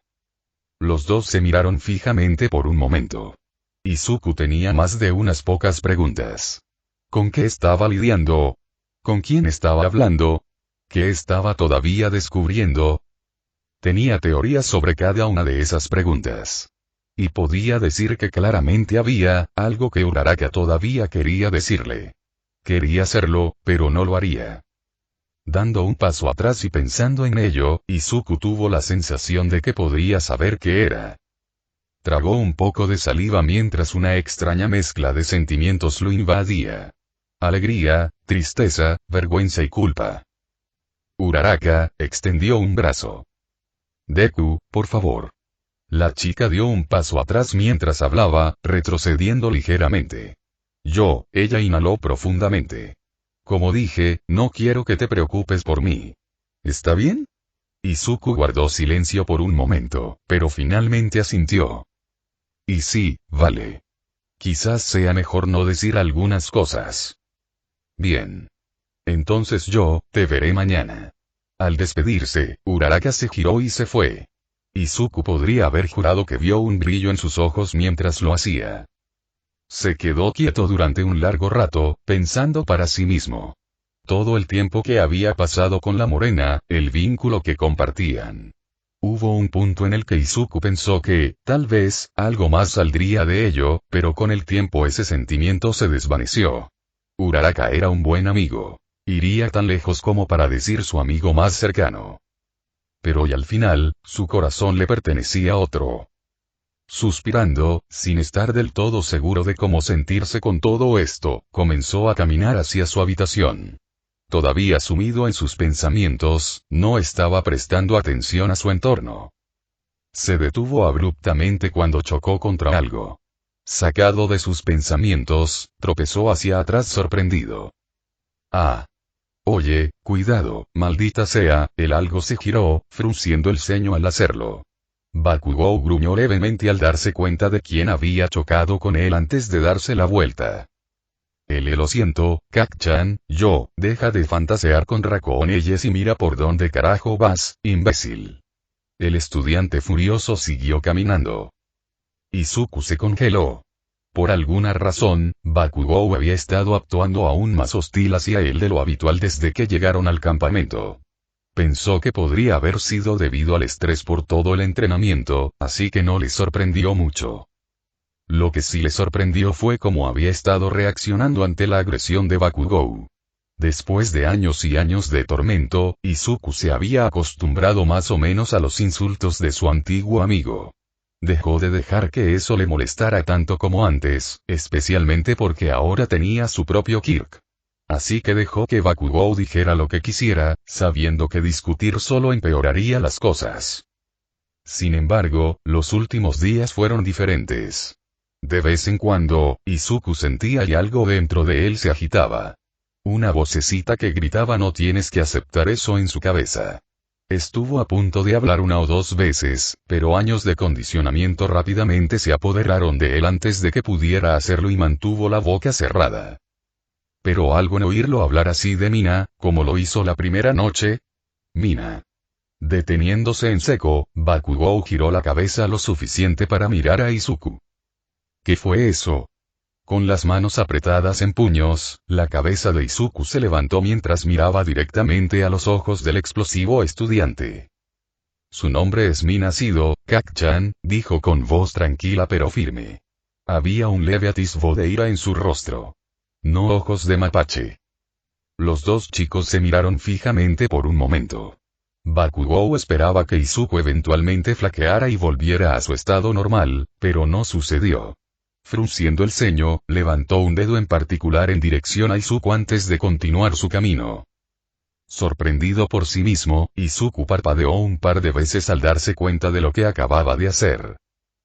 Los dos se miraron fijamente por un momento. Izuku tenía más de unas pocas preguntas. ¿Con qué estaba lidiando? ¿Con quién estaba hablando? ¿Qué estaba todavía descubriendo? Tenía teorías sobre cada una de esas preguntas. Y podía decir que claramente había algo que Uraraka todavía quería decirle. Quería hacerlo, pero no lo haría. Dando un paso atrás y pensando en ello, Izuku tuvo la sensación de que podría saber qué era. Tragó un poco de saliva mientras una extraña mezcla de sentimientos lo invadía. Alegría, tristeza, vergüenza y culpa. Uraraka extendió un brazo. Deku, por favor. La chica dio un paso atrás mientras hablaba, retrocediendo ligeramente. Ella inhaló profundamente. Como dije, no quiero que te preocupes por mí. ¿Está bien? Izuku guardó silencio por un momento, pero finalmente asintió. Y sí, vale. Quizás sea mejor no decir algunas cosas. Bien. Entonces yo, te veré mañana. Al despedirse, Uraraka se giró y se fue. Izuku podría haber jurado que vio un brillo en sus ojos mientras lo hacía. Se quedó quieto durante un largo rato, pensando para sí mismo. Todo el tiempo que había pasado con la morena, el vínculo que compartían. Hubo un punto en el que Izuku pensó que, tal vez, algo más saldría de ello, pero con el tiempo ese sentimiento se desvaneció. Uraraka era un buen amigo. Iría tan lejos como para decir su amigo más cercano. Pero y al final, su corazón le pertenecía a otro. Suspirando, sin estar del todo seguro de cómo sentirse con todo esto, comenzó a caminar hacia su habitación. Todavía sumido en sus pensamientos, no estaba prestando atención a su entorno. Se detuvo abruptamente cuando chocó contra algo. Sacado de sus pensamientos, tropezó hacia atrás sorprendido. ¡Ah! Oye, cuidado, maldita sea, el algo se giró, frunciendo el ceño al hacerlo. Bakugou gruñó levemente al darse cuenta de quién había chocado con él antes de darse la vuelta. Lo siento, Kak-chan, deja de fantasear con Rakoneyes y mira por dónde carajo vas, imbécil. El estudiante furioso siguió caminando. Izuku se congeló. Por alguna razón, Bakugou había estado actuando aún más hostil hacia él de lo habitual desde que llegaron al campamento. Pensó que podría haber sido debido al estrés por todo el entrenamiento, así que no le sorprendió mucho. Lo que sí le sorprendió fue cómo había estado reaccionando ante la agresión de Bakugou. Después de años y años de tormento, Izuku se había acostumbrado más o menos a los insultos de su antiguo amigo. Dejó de dejar que eso le molestara tanto como antes, especialmente porque ahora tenía su propio Kirk. Así que dejó que Bakugou dijera lo que quisiera, sabiendo que discutir solo empeoraría las cosas. Sin embargo, los últimos días fueron diferentes. De vez en cuando, Izuku sentía y algo dentro de él se agitaba. Una vocecita que gritaba no tienes que aceptar eso en su cabeza. Estuvo a punto de hablar una o dos veces, pero años de condicionamiento rápidamente se apoderaron de él antes de que pudiera hacerlo y mantuvo la boca cerrada. Pero algo en oírlo hablar así de Mina, como lo hizo la primera noche. Mina. Deteniéndose en seco, Bakugou giró la cabeza lo suficiente para mirar a Izuku. ¿Qué fue eso? Con las manos apretadas en puños, la cabeza de Izuku se levantó mientras miraba directamente a los ojos del explosivo estudiante. Su nombre es Mina Sido, Kak-chan, dijo con voz tranquila pero firme. Había un leve atisbo de ira en su rostro. No ojos de mapache. Los dos chicos se miraron fijamente por un momento. Bakugou esperaba que Izuku eventualmente flaqueara y volviera a su estado normal, pero no sucedió. Frunciendo el ceño, levantó un dedo en particular en dirección a Izuku antes de continuar su camino. Sorprendido por sí mismo, Izuku parpadeó un par de veces al darse cuenta de lo que acababa de hacer.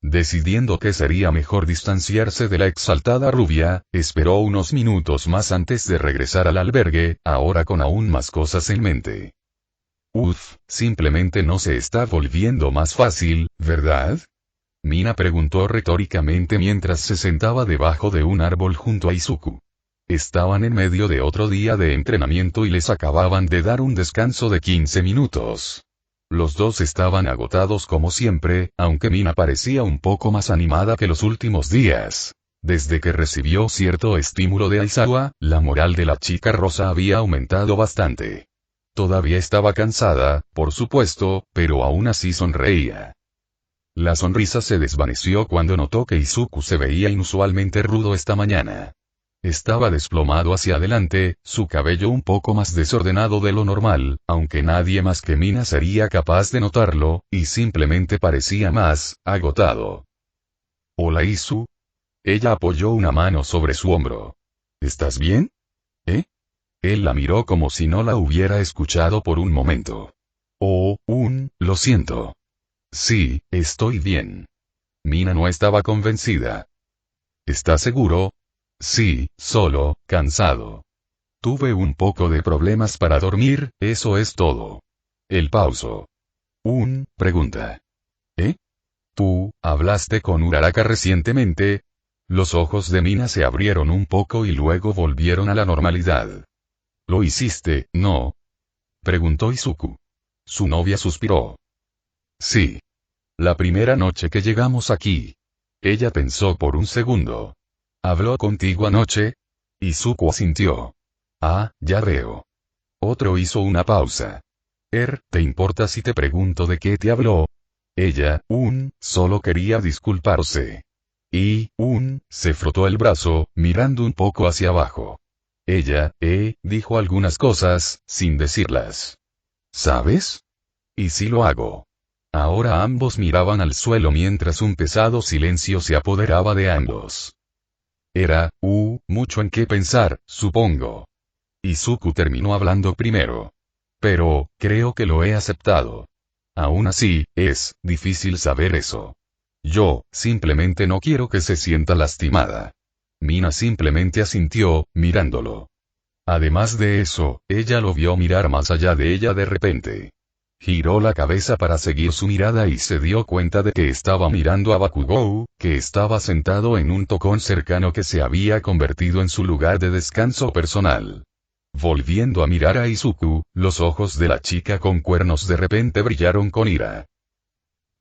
Decidiendo que sería mejor distanciarse de la exaltada rubia, esperó unos minutos más antes de regresar al albergue, ahora con aún más cosas en mente. Simplemente no se está volviendo más fácil, ¿verdad? Mina preguntó retóricamente mientras se sentaba debajo de un árbol junto a Izuku. Estaban en medio de otro día de entrenamiento y les acababan de dar un descanso de 15 minutos. Los dos estaban agotados como siempre, aunque Mina parecía un poco más animada que los últimos días. Desde que recibió cierto estímulo de Aizawa, la moral de la chica rosa había aumentado bastante. Todavía estaba cansada, por supuesto, pero aún así sonreía. La sonrisa se desvaneció cuando notó que Izuku se veía inusualmente rudo esta mañana. Estaba desplomado hacia adelante, su cabello un poco más desordenado de lo normal, aunque nadie más que Mina sería capaz de notarlo, y simplemente parecía más agotado. Hola Izu. Ella apoyó una mano sobre su hombro. ¿Estás bien? Él la miró como si no la hubiera escuchado por un momento. Lo siento. Sí, estoy bien. Mina no estaba convencida. ¿Estás seguro? Sí, solo, cansado. Tuve un poco de problemas para dormir, eso es todo. Él pausó. pregunta. ¿Eh? ¿Tú hablaste con Uraraka recientemente? Los ojos de Mina se abrieron un poco y luego volvieron a la normalidad. ¿Lo hiciste, no? Preguntó Izuku. Su novia suspiró. Sí. La primera noche que llegamos aquí. Ella pensó por un segundo. ¿Habló contigo anoche? Izuku asintió. Ah, ya veo. Otro hizo una pausa. ¿Te importa si te pregunto de qué te habló? Ella, solo quería disculparse. Y, se frotó el brazo, mirando un poco hacia abajo. Ella, dijo algunas cosas, sin decirlas. ¿Sabes? ¿Y si lo hago? Ahora ambos miraban al suelo mientras un pesado silencio se apoderaba de ambos. Era, mucho en qué pensar, supongo. Izuku terminó hablando primero. Pero, creo que lo he aceptado. Aún así, es difícil saber eso. Yo, simplemente no quiero que se sienta lastimada. Mina simplemente asintió, mirándolo. Además de eso, ella lo vio mirar más allá de ella de repente. Giró la cabeza para seguir su mirada y se dio cuenta de que estaba mirando a Bakugou, que estaba sentado en un tocón cercano que se había convertido en su lugar de descanso personal. Volviendo a mirar a Izuku, los ojos de la chica con cuernos de repente brillaron con ira.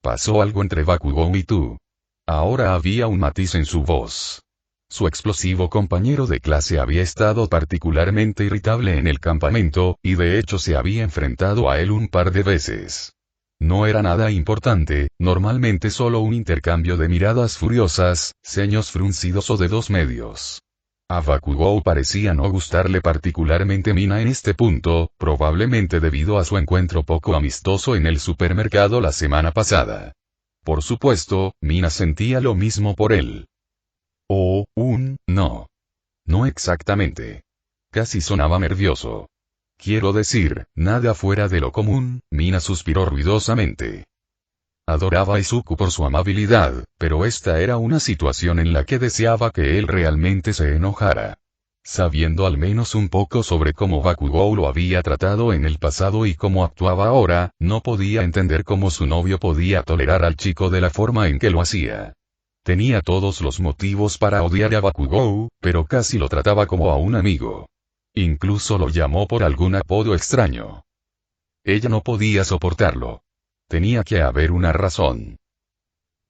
Pasó algo entre Bakugou y tú. Ahora había un matiz en su voz. Su explosivo compañero de clase había estado particularmente irritable en el campamento, y de hecho se había enfrentado a él un par de veces. No era nada importante, normalmente solo un intercambio de miradas furiosas, ceños fruncidos o dedos medios. A Bakugou parecía no gustarle particularmente Mina en este punto, probablemente debido a su encuentro poco amistoso en el supermercado la semana pasada. Por supuesto, Mina sentía lo mismo por él. No. No exactamente. Casi sonaba nervioso. Quiero decir, nada fuera de lo común, Mina suspiró ruidosamente. Adoraba a Izuku por su amabilidad, pero esta era una situación en la que deseaba que él realmente se enojara. Sabiendo al menos un poco sobre cómo Bakugou lo había tratado en el pasado y cómo actuaba ahora, no podía entender cómo su novio podía tolerar al chico de la forma en que lo hacía. Tenía todos los motivos para odiar a Bakugou, pero casi lo trataba como a un amigo. Incluso lo llamó por algún apodo extraño. Ella no podía soportarlo. Tenía que haber una razón.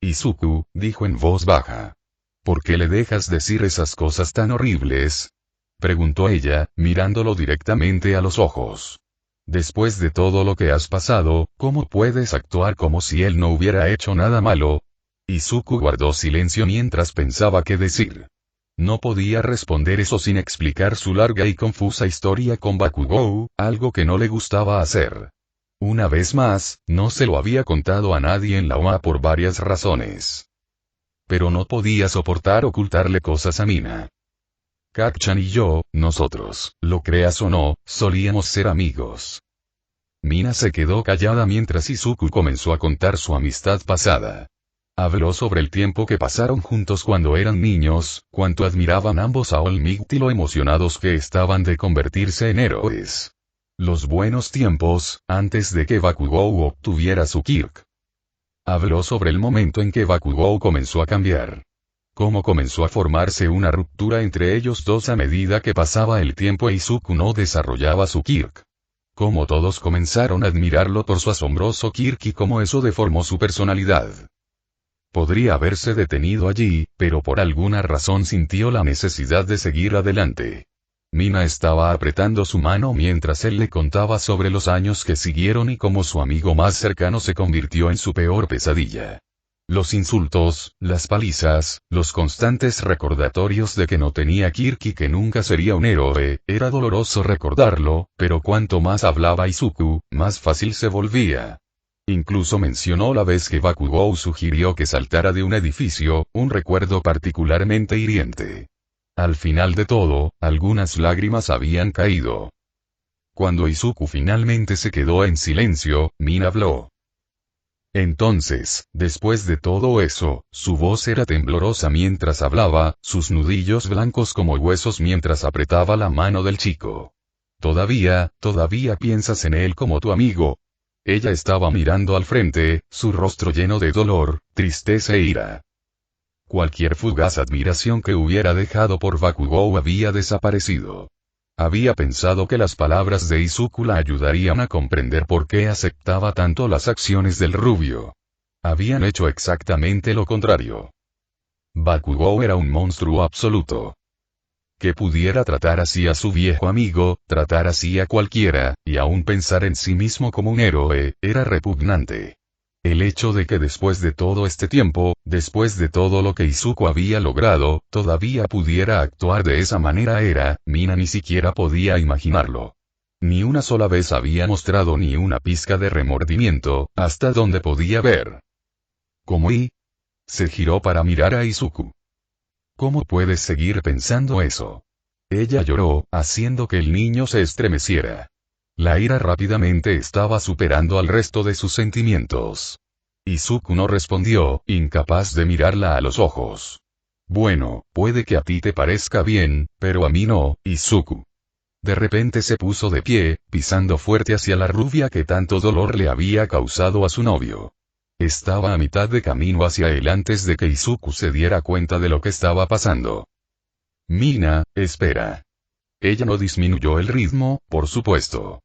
Izuku, dijo en voz baja. ¿Por qué le dejas decir esas cosas tan horribles? Preguntó ella, mirándolo directamente a los ojos. Después de todo lo que has pasado, ¿cómo puedes actuar como si él no hubiera hecho nada malo? Izuku guardó silencio mientras pensaba qué decir. No podía responder eso sin explicar su larga y confusa historia con Bakugou, algo que no le gustaba hacer. Una vez más, no se lo había contado a nadie en la OA por varias razones. Pero no podía soportar ocultarle cosas a Mina. Kacchan y yo, nosotros, lo creas o no, solíamos ser amigos. Mina se quedó callada mientras Izuku comenzó a contar su amistad pasada. Habló sobre el tiempo que pasaron juntos cuando eran niños, cuánto admiraban ambos a All Might y lo emocionados que estaban de convertirse en héroes. Los buenos tiempos, antes de que Bakugou obtuviera su Kirk. Habló sobre el momento en que Bakugou comenzó a cambiar. Cómo comenzó a formarse una ruptura entre ellos dos a medida que pasaba el tiempo e Izuku no desarrollaba su Kirk. Cómo todos comenzaron a admirarlo por su asombroso Kirk y cómo eso deformó su personalidad. Podría haberse detenido allí, pero por alguna razón sintió la necesidad de seguir adelante. Mina estaba apretando su mano mientras él le contaba sobre los años que siguieron y cómo su amigo más cercano se convirtió en su peor pesadilla. Los insultos, las palizas, los constantes recordatorios de que no tenía Kirk y que nunca sería un héroe, era doloroso recordarlo, pero cuanto más hablaba Izuku, más fácil se volvía. Incluso mencionó la vez que Bakugou sugirió que saltara de un edificio, un recuerdo particularmente hiriente. Al final de todo, algunas lágrimas habían caído. Cuando Izuku finalmente se quedó en silencio, Mina habló. Entonces, después de todo eso, su voz era temblorosa mientras hablaba, sus nudillos blancos como huesos mientras apretaba la mano del chico. ¿Todavía piensas en él como tu amigo? Ella estaba mirando al frente, su rostro lleno de dolor, tristeza e ira. Cualquier fugaz admiración que hubiera dejado por Bakugou había desaparecido. Había pensado que las palabras de Izuku la ayudarían a comprender por qué aceptaba tanto las acciones del rubio. Habían hecho exactamente lo contrario. Bakugou era un monstruo absoluto. Que pudiera tratar así a su viejo amigo, tratar así a cualquiera, y aún pensar en sí mismo como un héroe, era repugnante. El hecho de que después de todo este tiempo, después de todo lo que Izuku había logrado, todavía pudiera actuar de esa manera Mina ni siquiera podía imaginarlo. Ni una sola vez había mostrado ni una pizca de remordimiento, hasta donde podía ver. ¿Cómo y? Se giró para mirar a Izuku. ¿Cómo puedes seguir pensando eso? Ella lloró, haciendo que el niño se estremeciera. La ira rápidamente estaba superando al resto de sus sentimientos. Izuku no respondió, incapaz de mirarla a los ojos. Bueno, puede que a ti te parezca bien, pero a mí no, Izuku. De repente se puso de pie, pisando fuerte hacia la rubia que tanto dolor le había causado a su novio. Estaba a mitad de camino hacia él antes de que Izuku se diera cuenta de lo que estaba pasando. Mina, espera. Ella no disminuyó el ritmo, por supuesto.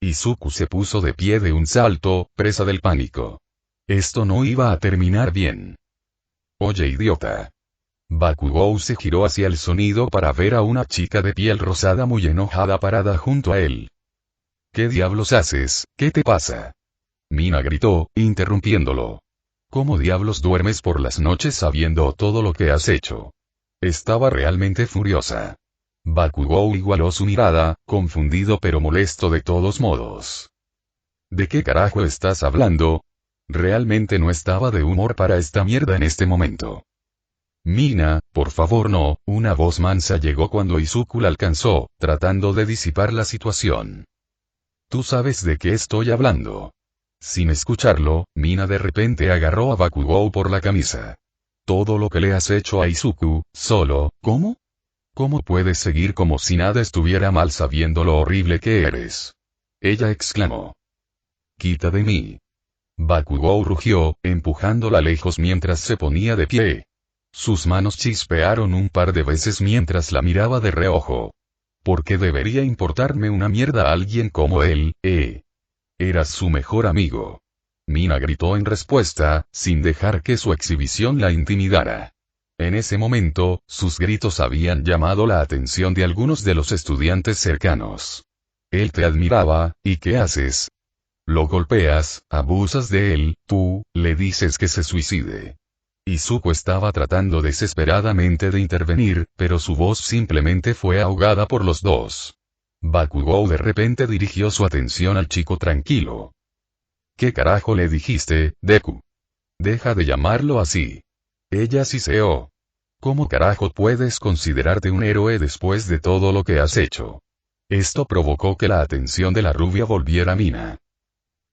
Izuku se puso de pie de un salto, presa del pánico. Esto no iba a terminar bien. Oye, idiota. Bakugou se giró hacia el sonido para ver a una chica de piel rosada muy enojada parada junto a él. ¿Qué diablos haces? ¿Qué te pasa? Mina gritó, interrumpiéndolo. ¿Cómo diablos duermes por las noches sabiendo todo lo que has hecho? Estaba realmente furiosa. Bakugou igualó su mirada, confundido pero molesto de todos modos. ¿De qué carajo estás hablando? Realmente no estaba de humor para esta mierda en este momento. Mina, por favor no, una voz mansa llegó cuando Izuku la alcanzó, tratando de disipar la situación. ¿Tú sabes de qué estoy hablando? Sin escucharlo, Mina de repente agarró a Bakugou por la camisa. Todo lo que le has hecho a Izuku, solo, ¿cómo? ¿Cómo puedes seguir como si nada estuviera mal sabiendo lo horrible que eres? Ella exclamó. Quita de mí. Bakugou rugió, empujándola lejos mientras se ponía de pie. Sus manos chispearon un par de veces mientras la miraba de reojo. ¿Por qué debería importarme una mierda a alguien como él, Eras su mejor amigo. Mina gritó en respuesta, sin dejar que su exhibición la intimidara. En ese momento, sus gritos habían llamado la atención de algunos de los estudiantes cercanos. Él te admiraba, ¿y qué haces? Lo golpeas, abusas de él, tú, le dices que se suicide. Izuku estaba tratando desesperadamente de intervenir, pero su voz simplemente fue ahogada por los dos. Bakugou de repente dirigió su atención al chico tranquilo. ¿Qué carajo le dijiste, Deku? Deja de llamarlo así. Ella siseó. ¿Cómo carajo puedes considerarte un héroe después de todo lo que has hecho? Esto provocó que la atención de la rubia volviera a Mina.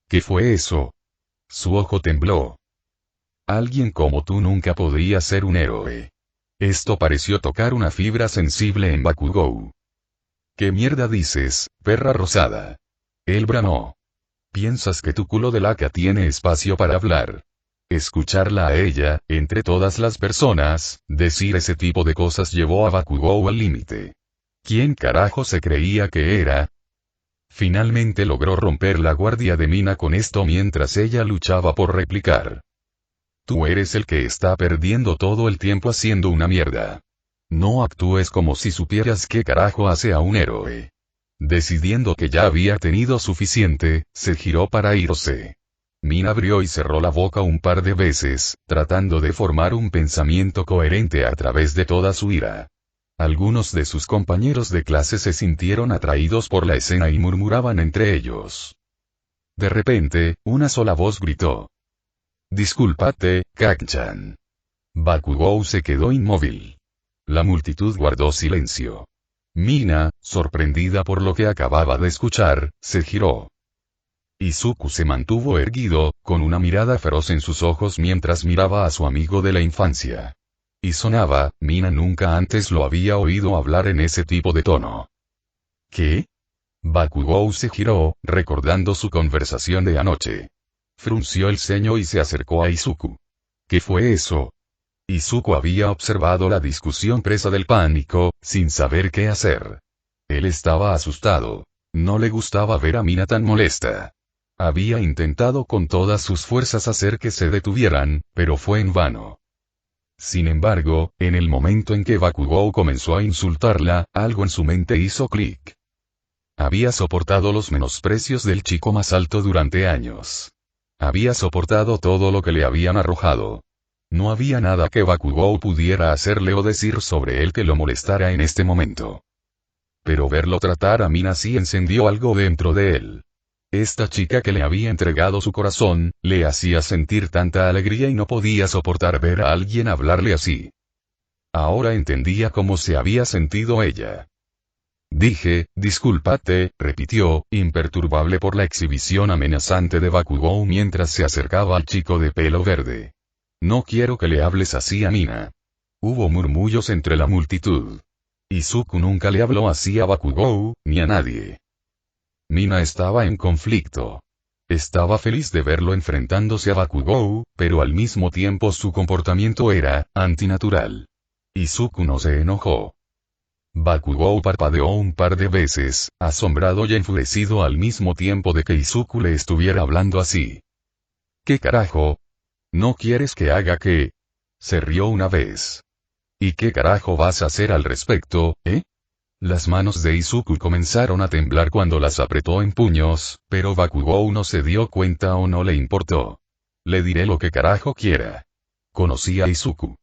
¿Qué fue eso? Su ojo tembló. Alguien como tú nunca podría ser un héroe. Esto pareció tocar una fibra sensible en Bakugou. ¿Qué mierda dices, perra rosada? Él bramó. ¿Piensas que tu culo de laca tiene espacio para hablar? Escucharla a ella, entre todas las personas, decir ese tipo de cosas llevó a Bakugou al límite. ¿Quién carajo se creía que era? Finalmente logró romper la guardia de Mina con esto mientras ella luchaba por replicar. Tú eres el que está perdiendo todo el tiempo haciendo una mierda. No actúes como si supieras qué carajo hace a un héroe. Decidiendo que ya había tenido suficiente, se giró para irse. Mina abrió y cerró la boca un par de veces, tratando de formar un pensamiento coherente a través de toda su ira. Algunos de sus compañeros de clase se sintieron atraídos por la escena y murmuraban entre ellos. De repente, una sola voz gritó. Discúlpate, Kacchan. Bakugou se quedó inmóvil. La multitud guardó silencio. Mina, sorprendida por lo que acababa de escuchar, se giró. Izuku se mantuvo erguido, con una mirada feroz en sus ojos mientras miraba a su amigo de la infancia. Y sonaba, Mina nunca antes lo había oído hablar en ese tipo de tono. ¿Qué? Bakugou se giró, recordando su conversación de anoche. Frunció el ceño y se acercó a Izuku. ¿Qué fue eso? Izuku había observado la discusión presa del pánico, sin saber qué hacer. Él estaba asustado. No le gustaba ver a Mina tan molesta. Había intentado con todas sus fuerzas hacer que se detuvieran, pero fue en vano. Sin embargo, en el momento en que Bakugou comenzó a insultarla, algo en su mente hizo clic. Había soportado los menosprecios del chico más alto durante años. Había soportado todo lo que le habían arrojado. No había nada que Bakugou pudiera hacerle o decir sobre él que lo molestara en este momento. Pero verlo tratar a Mina sí encendió algo dentro de él. Esta chica que le había entregado su corazón, le hacía sentir tanta alegría y no podía soportar ver a alguien hablarle así. Ahora entendía cómo se había sentido ella. Dije, discúlpate, repitió, imperturbable por la exhibición amenazante de Bakugou mientras se acercaba al chico de pelo verde. No quiero que le hables así a Mina. Hubo murmullos entre la multitud. Izuku nunca le habló así a Bakugou, ni a nadie. Mina estaba en conflicto. Estaba feliz de verlo enfrentándose a Bakugou, pero al mismo tiempo su comportamiento era antinatural. Izuku no se enojó. Bakugou parpadeó un par de veces, asombrado y enfurecido al mismo tiempo de que Izuku le estuviera hablando así. ¿Qué carajo? ¿No quieres que haga qué? Se rió una vez. ¿Y qué carajo vas a hacer al respecto, eh? Las manos de Izuku comenzaron a temblar cuando las apretó en puños, pero Bakugou no se dio cuenta o no le importó. Le diré lo que carajo quiera. Conocía a Izuku.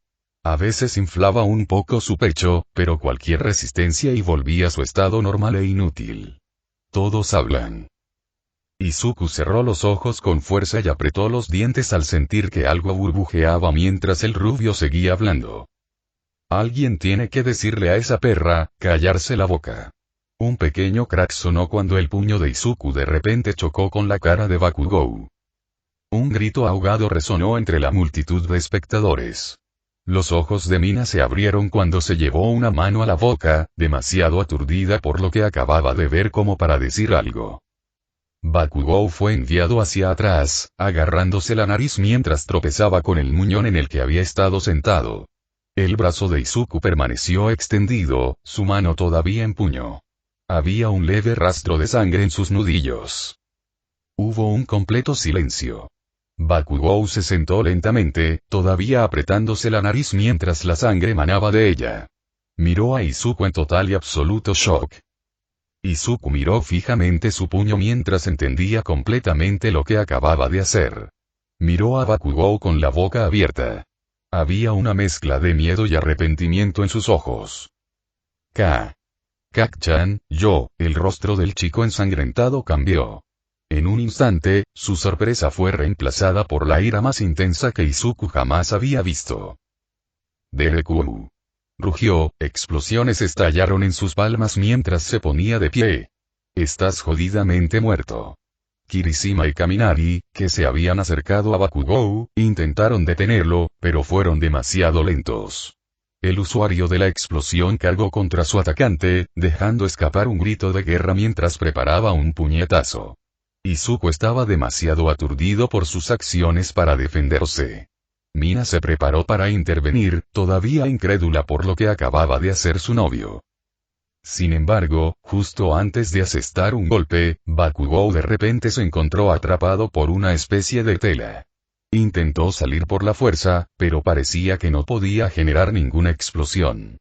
A veces inflaba un poco su pecho, pero cualquier resistencia y volvía a su estado normal e inútil. Todos hablan. Izuku cerró los ojos con fuerza y apretó los dientes al sentir que algo burbujeaba mientras el rubio seguía hablando. Alguien tiene que decirle a esa perra, callarse la boca. Un pequeño crack sonó cuando el puño de Izuku de repente chocó con la cara de Bakugou. Un grito ahogado resonó entre la multitud de espectadores. Los ojos de Mina se abrieron cuando se llevó una mano a la boca, demasiado aturdida por lo que acababa de ver como para decir algo. Bakugou fue enviado hacia atrás, agarrándose la nariz mientras tropezaba con el muñón en el que había estado sentado. El brazo de Izuku permaneció extendido, su mano todavía en puño. Había un leve rastro de sangre en sus nudillos. Hubo un completo silencio. Bakugou se sentó lentamente, todavía apretándose la nariz mientras la sangre manaba de ella. Miró a Izuku en total y absoluto shock. Izuku miró fijamente su puño mientras entendía completamente lo que acababa de hacer. Miró a Bakugou con la boca abierta. Había una mezcla de miedo y arrepentimiento en sus ojos. Kak-chan, el rostro del chico ensangrentado cambió. En un instante, su sorpresa fue reemplazada por la ira más intensa que Izuku jamás había visto. Dereku. Rugió, explosiones estallaron en sus palmas mientras se ponía de pie. Estás jodidamente muerto. Kirishima y Kaminari, que se habían acercado a Bakugou, intentaron detenerlo, pero fueron demasiado lentos. El usuario de la explosión cargó contra su atacante, dejando escapar un grito de guerra mientras preparaba un puñetazo. Izuku estaba demasiado aturdido por sus acciones para defenderse. Mina se preparó para intervenir, todavía incrédula por lo que acababa de hacer su novio. Sin embargo, justo antes de asestar un golpe, Bakugou de repente se encontró atrapado por una especie de tela. Intentó salir por la fuerza, pero parecía que no podía generar ninguna explosión.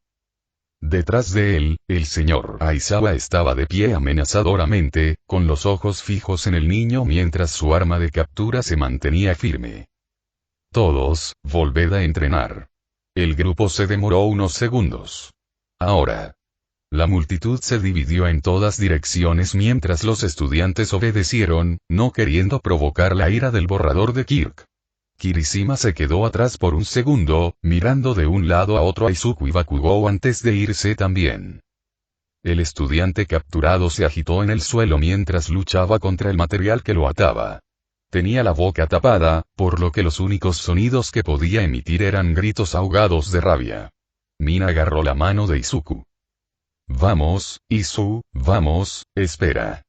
Detrás de él, el señor Aizawa estaba de pie amenazadoramente, con los ojos fijos en el niño mientras su arma de captura se mantenía firme. Todos, volved a entrenar. El grupo se demoró unos segundos. Ahora. La multitud se dividió en todas direcciones mientras los estudiantes obedecieron, no queriendo provocar la ira del borrador de Kirk. Kirishima se quedó atrás por un segundo, mirando de un lado a otro a Izuku y Bakugou antes de irse también. El estudiante capturado se agitó en el suelo mientras luchaba contra el material que lo ataba. Tenía la boca tapada, por lo que los únicos sonidos que podía emitir eran gritos ahogados de rabia. Mina agarró la mano de Izuku. vamos, Isu, vamos, espera.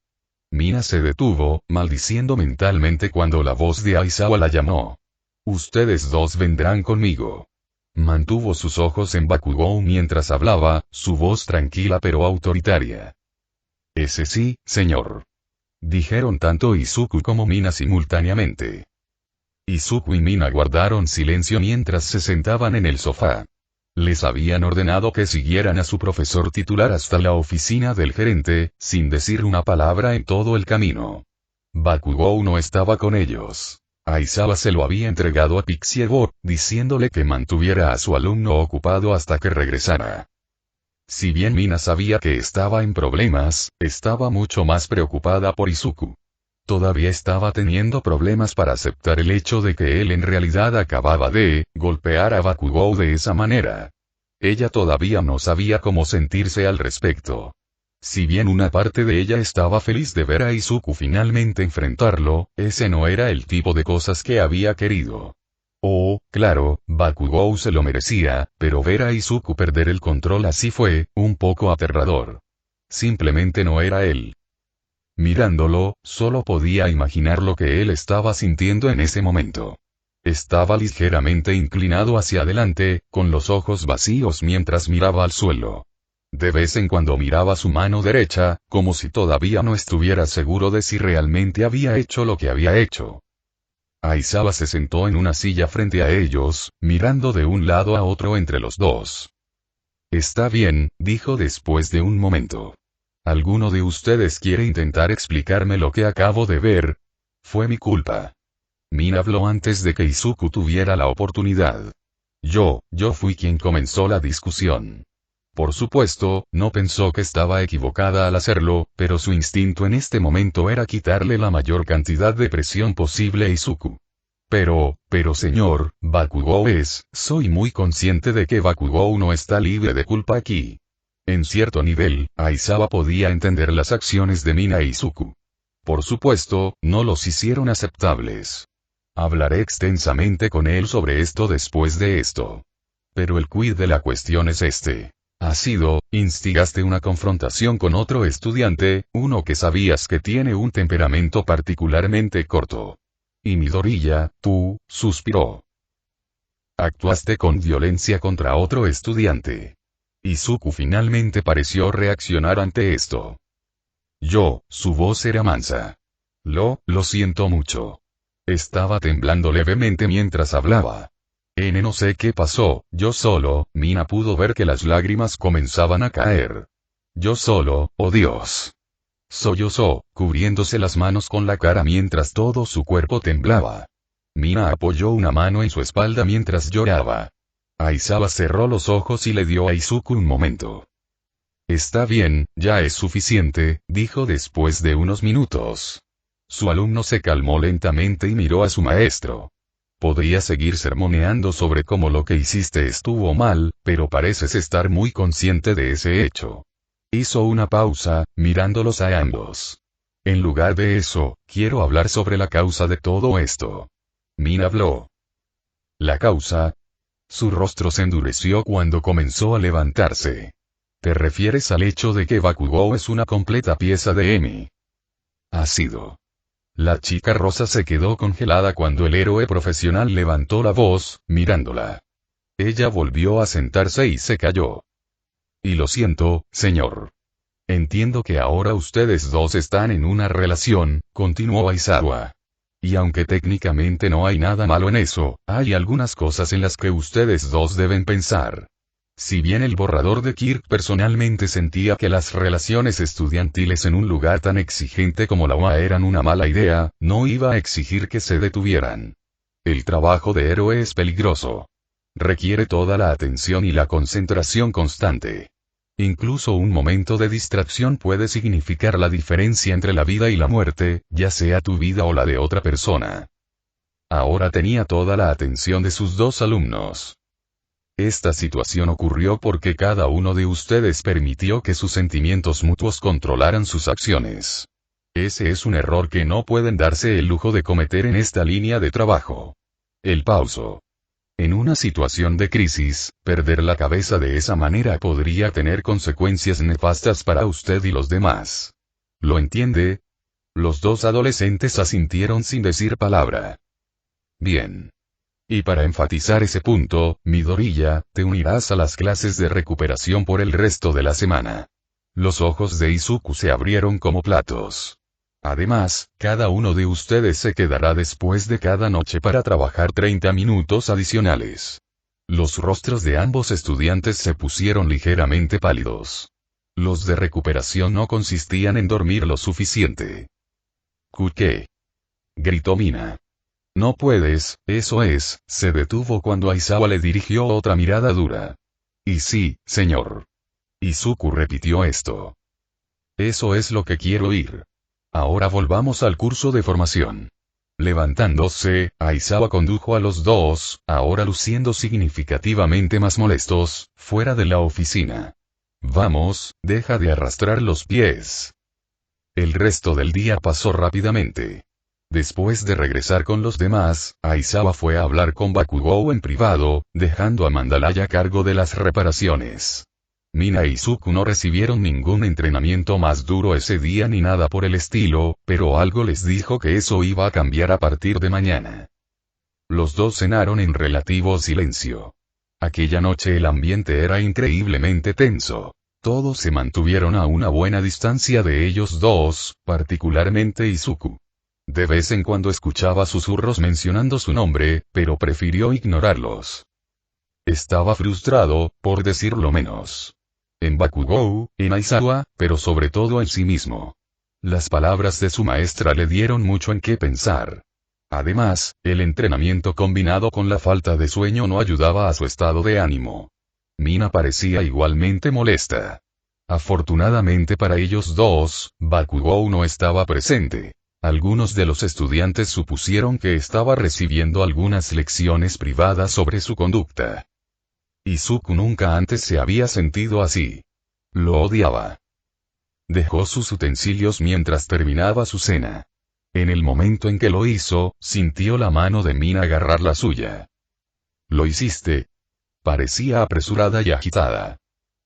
Mina se detuvo, maldiciendo mentalmente cuando la voz de Aizawa la llamó. Ustedes dos vendrán conmigo. Mantuvo sus ojos en Bakugou mientras hablaba, su voz tranquila pero autoritaria. Ese sí, señor. Dijeron tanto Izuku como Mina simultáneamente. Izuku y Mina guardaron silencio mientras se sentaban en el sofá. Les habían ordenado que siguieran a su profesor titular hasta la oficina del gerente, sin decir una palabra en todo el camino. Bakugou no estaba con ellos. Aizawa se lo había entregado a Pixiego, diciéndole que mantuviera a su alumno ocupado hasta que regresara. Si bien Mina sabía que estaba en problemas, estaba mucho más preocupada por Izuku. Todavía estaba teniendo problemas para aceptar el hecho de que él en realidad acababa de golpear a Bakugou de esa manera. Ella todavía no sabía cómo sentirse al respecto. Si bien una parte de ella estaba feliz de ver a Izuku finalmente enfrentarlo, ese no era el tipo de cosas que había querido. Oh, claro, Bakugou se lo merecía, pero ver a Izuku perder el control así fue, un poco aterrador. Simplemente no era él. Mirándolo, solo podía imaginar lo que él estaba sintiendo en ese momento. Estaba ligeramente inclinado hacia adelante, con los ojos vacíos mientras miraba al suelo. De vez en cuando miraba su mano derecha, como si todavía no estuviera seguro de si realmente había hecho lo que había hecho. Aizawa se sentó en una silla frente a ellos, mirando de un lado a otro entre los dos. Está bien, dijo después de un momento. ¿Alguno de ustedes quiere intentar explicarme lo que acabo de ver? Fue mi culpa. Mina habló antes de que Izuku tuviera la oportunidad. Yo fui quien comenzó la discusión. Por supuesto, no pensó que estaba equivocada al hacerlo, pero su instinto en este momento era quitarle la mayor cantidad de presión posible a Izuku. Pero señor, Bakugou soy muy consciente de que Bakugou no está libre de culpa aquí. En cierto nivel, Aizawa podía entender las acciones de Mina e Izuku. Por supuesto, no los hicieron aceptables. Hablaré extensamente con él sobre esto después de esto. Pero el quid de la cuestión es este. Instigaste una confrontación con otro estudiante, uno que sabías que tiene un temperamento particularmente corto. Y Midoriya, tú, suspiró. Actuaste con violencia contra otro estudiante. Izuku finalmente pareció reaccionar ante esto. Su voz era mansa. Lo siento mucho. Estaba temblando levemente mientras hablaba. No sé qué pasó, Mina pudo ver que las lágrimas comenzaban a caer. Oh Dios. Sollozó, cubriéndose las manos con la cara mientras todo su cuerpo temblaba. Mina apoyó una mano en su espalda mientras lloraba. Aizawa cerró los ojos y le dio a Izuku un momento. Está bien, ya es suficiente, dijo después de unos minutos. Su alumno se calmó lentamente y miró a su maestro. Podría seguir sermoneando sobre cómo lo que hiciste estuvo mal, pero pareces estar muy consciente de ese hecho. Hizo una pausa, mirándolos a ambos. En lugar de eso, quiero hablar sobre la causa de todo esto. Mina habló. ¿La causa? Su rostro se endureció cuando comenzó a levantarse. ¿Te refieres al hecho de que Bakugou es una completa pieza de Emi? Ha sido. La chica rosa se quedó congelada cuando el héroe profesional levantó la voz, mirándola. Ella volvió a sentarse y se calló. Y lo siento, señor. Entiendo que ahora ustedes dos están en una relación, continuó Aizawa. Y aunque técnicamente no hay nada malo en eso, hay algunas cosas en las que ustedes dos deben pensar. Si bien el borrador de Kirk personalmente sentía que las relaciones estudiantiles en un lugar tan exigente como la UA eran una mala idea, no iba a exigir que se detuvieran. El trabajo de héroe es peligroso. Requiere toda la atención y la concentración constante. Incluso un momento de distracción puede significar la diferencia entre la vida y la muerte, ya sea tu vida o la de otra persona. Ahora tenía toda la atención de sus dos alumnos. Esta situación ocurrió porque cada uno de ustedes permitió que sus sentimientos mutuos controlaran sus acciones. Ese es un error que no pueden darse el lujo de cometer en esta línea de trabajo. El pauso. En una situación de crisis, perder la cabeza de esa manera podría tener consecuencias nefastas para usted y los demás. ¿Lo entiende? Los dos adolescentes asintieron sin decir palabra. Bien. Y para enfatizar ese punto, Midoriya, te unirás a las clases de recuperación por el resto de la semana. Los ojos de Izuku se abrieron como platos. Además, cada uno de ustedes se quedará después de cada noche para trabajar 30 minutos adicionales. Los rostros de ambos estudiantes se pusieron ligeramente pálidos. Los de recuperación no consistían en dormir lo suficiente. ¿Qué? Gritó Mina. No puedes, eso es, se detuvo cuando Aizawa le dirigió otra mirada dura. Y sí, señor. Izuku repitió esto. Eso es lo que quiero oír. Ahora volvamos al curso de formación. Levantándose, Aizawa condujo a los dos, ahora luciendo significativamente más molestos, fuera de la oficina. Vamos, deja de arrastrar los pies. El resto del día pasó rápidamente. Después de regresar con los demás, Aizawa fue a hablar con Bakugou en privado, dejando a Mandalaya a cargo de las reparaciones. Mina y Izuku no recibieron ningún entrenamiento más duro ese día ni nada por el estilo, pero algo les dijo que eso iba a cambiar a partir de mañana. Los dos cenaron en relativo silencio. Aquella noche el ambiente era increíblemente tenso. Todos se mantuvieron a una buena distancia de ellos dos, particularmente Izuku. De vez en cuando escuchaba susurros mencionando su nombre, pero prefirió ignorarlos. Estaba frustrado, por decirlo menos. En Bakugou, en Aizawa, pero sobre todo en sí mismo. Las palabras de su maestra le dieron mucho en qué pensar. Además, el entrenamiento combinado con la falta de sueño no ayudaba a su estado de ánimo. Mina parecía igualmente molesta. Afortunadamente para ellos dos, Bakugou no estaba presente. Algunos de los estudiantes supusieron que estaba recibiendo algunas lecciones privadas sobre su conducta. Izuku nunca antes se había sentido así. Lo odiaba. Dejó sus utensilios mientras terminaba su cena. En el momento en que lo hizo, sintió la mano de Mina agarrar la suya. ¿Lo hiciste? Parecía apresurada y agitada.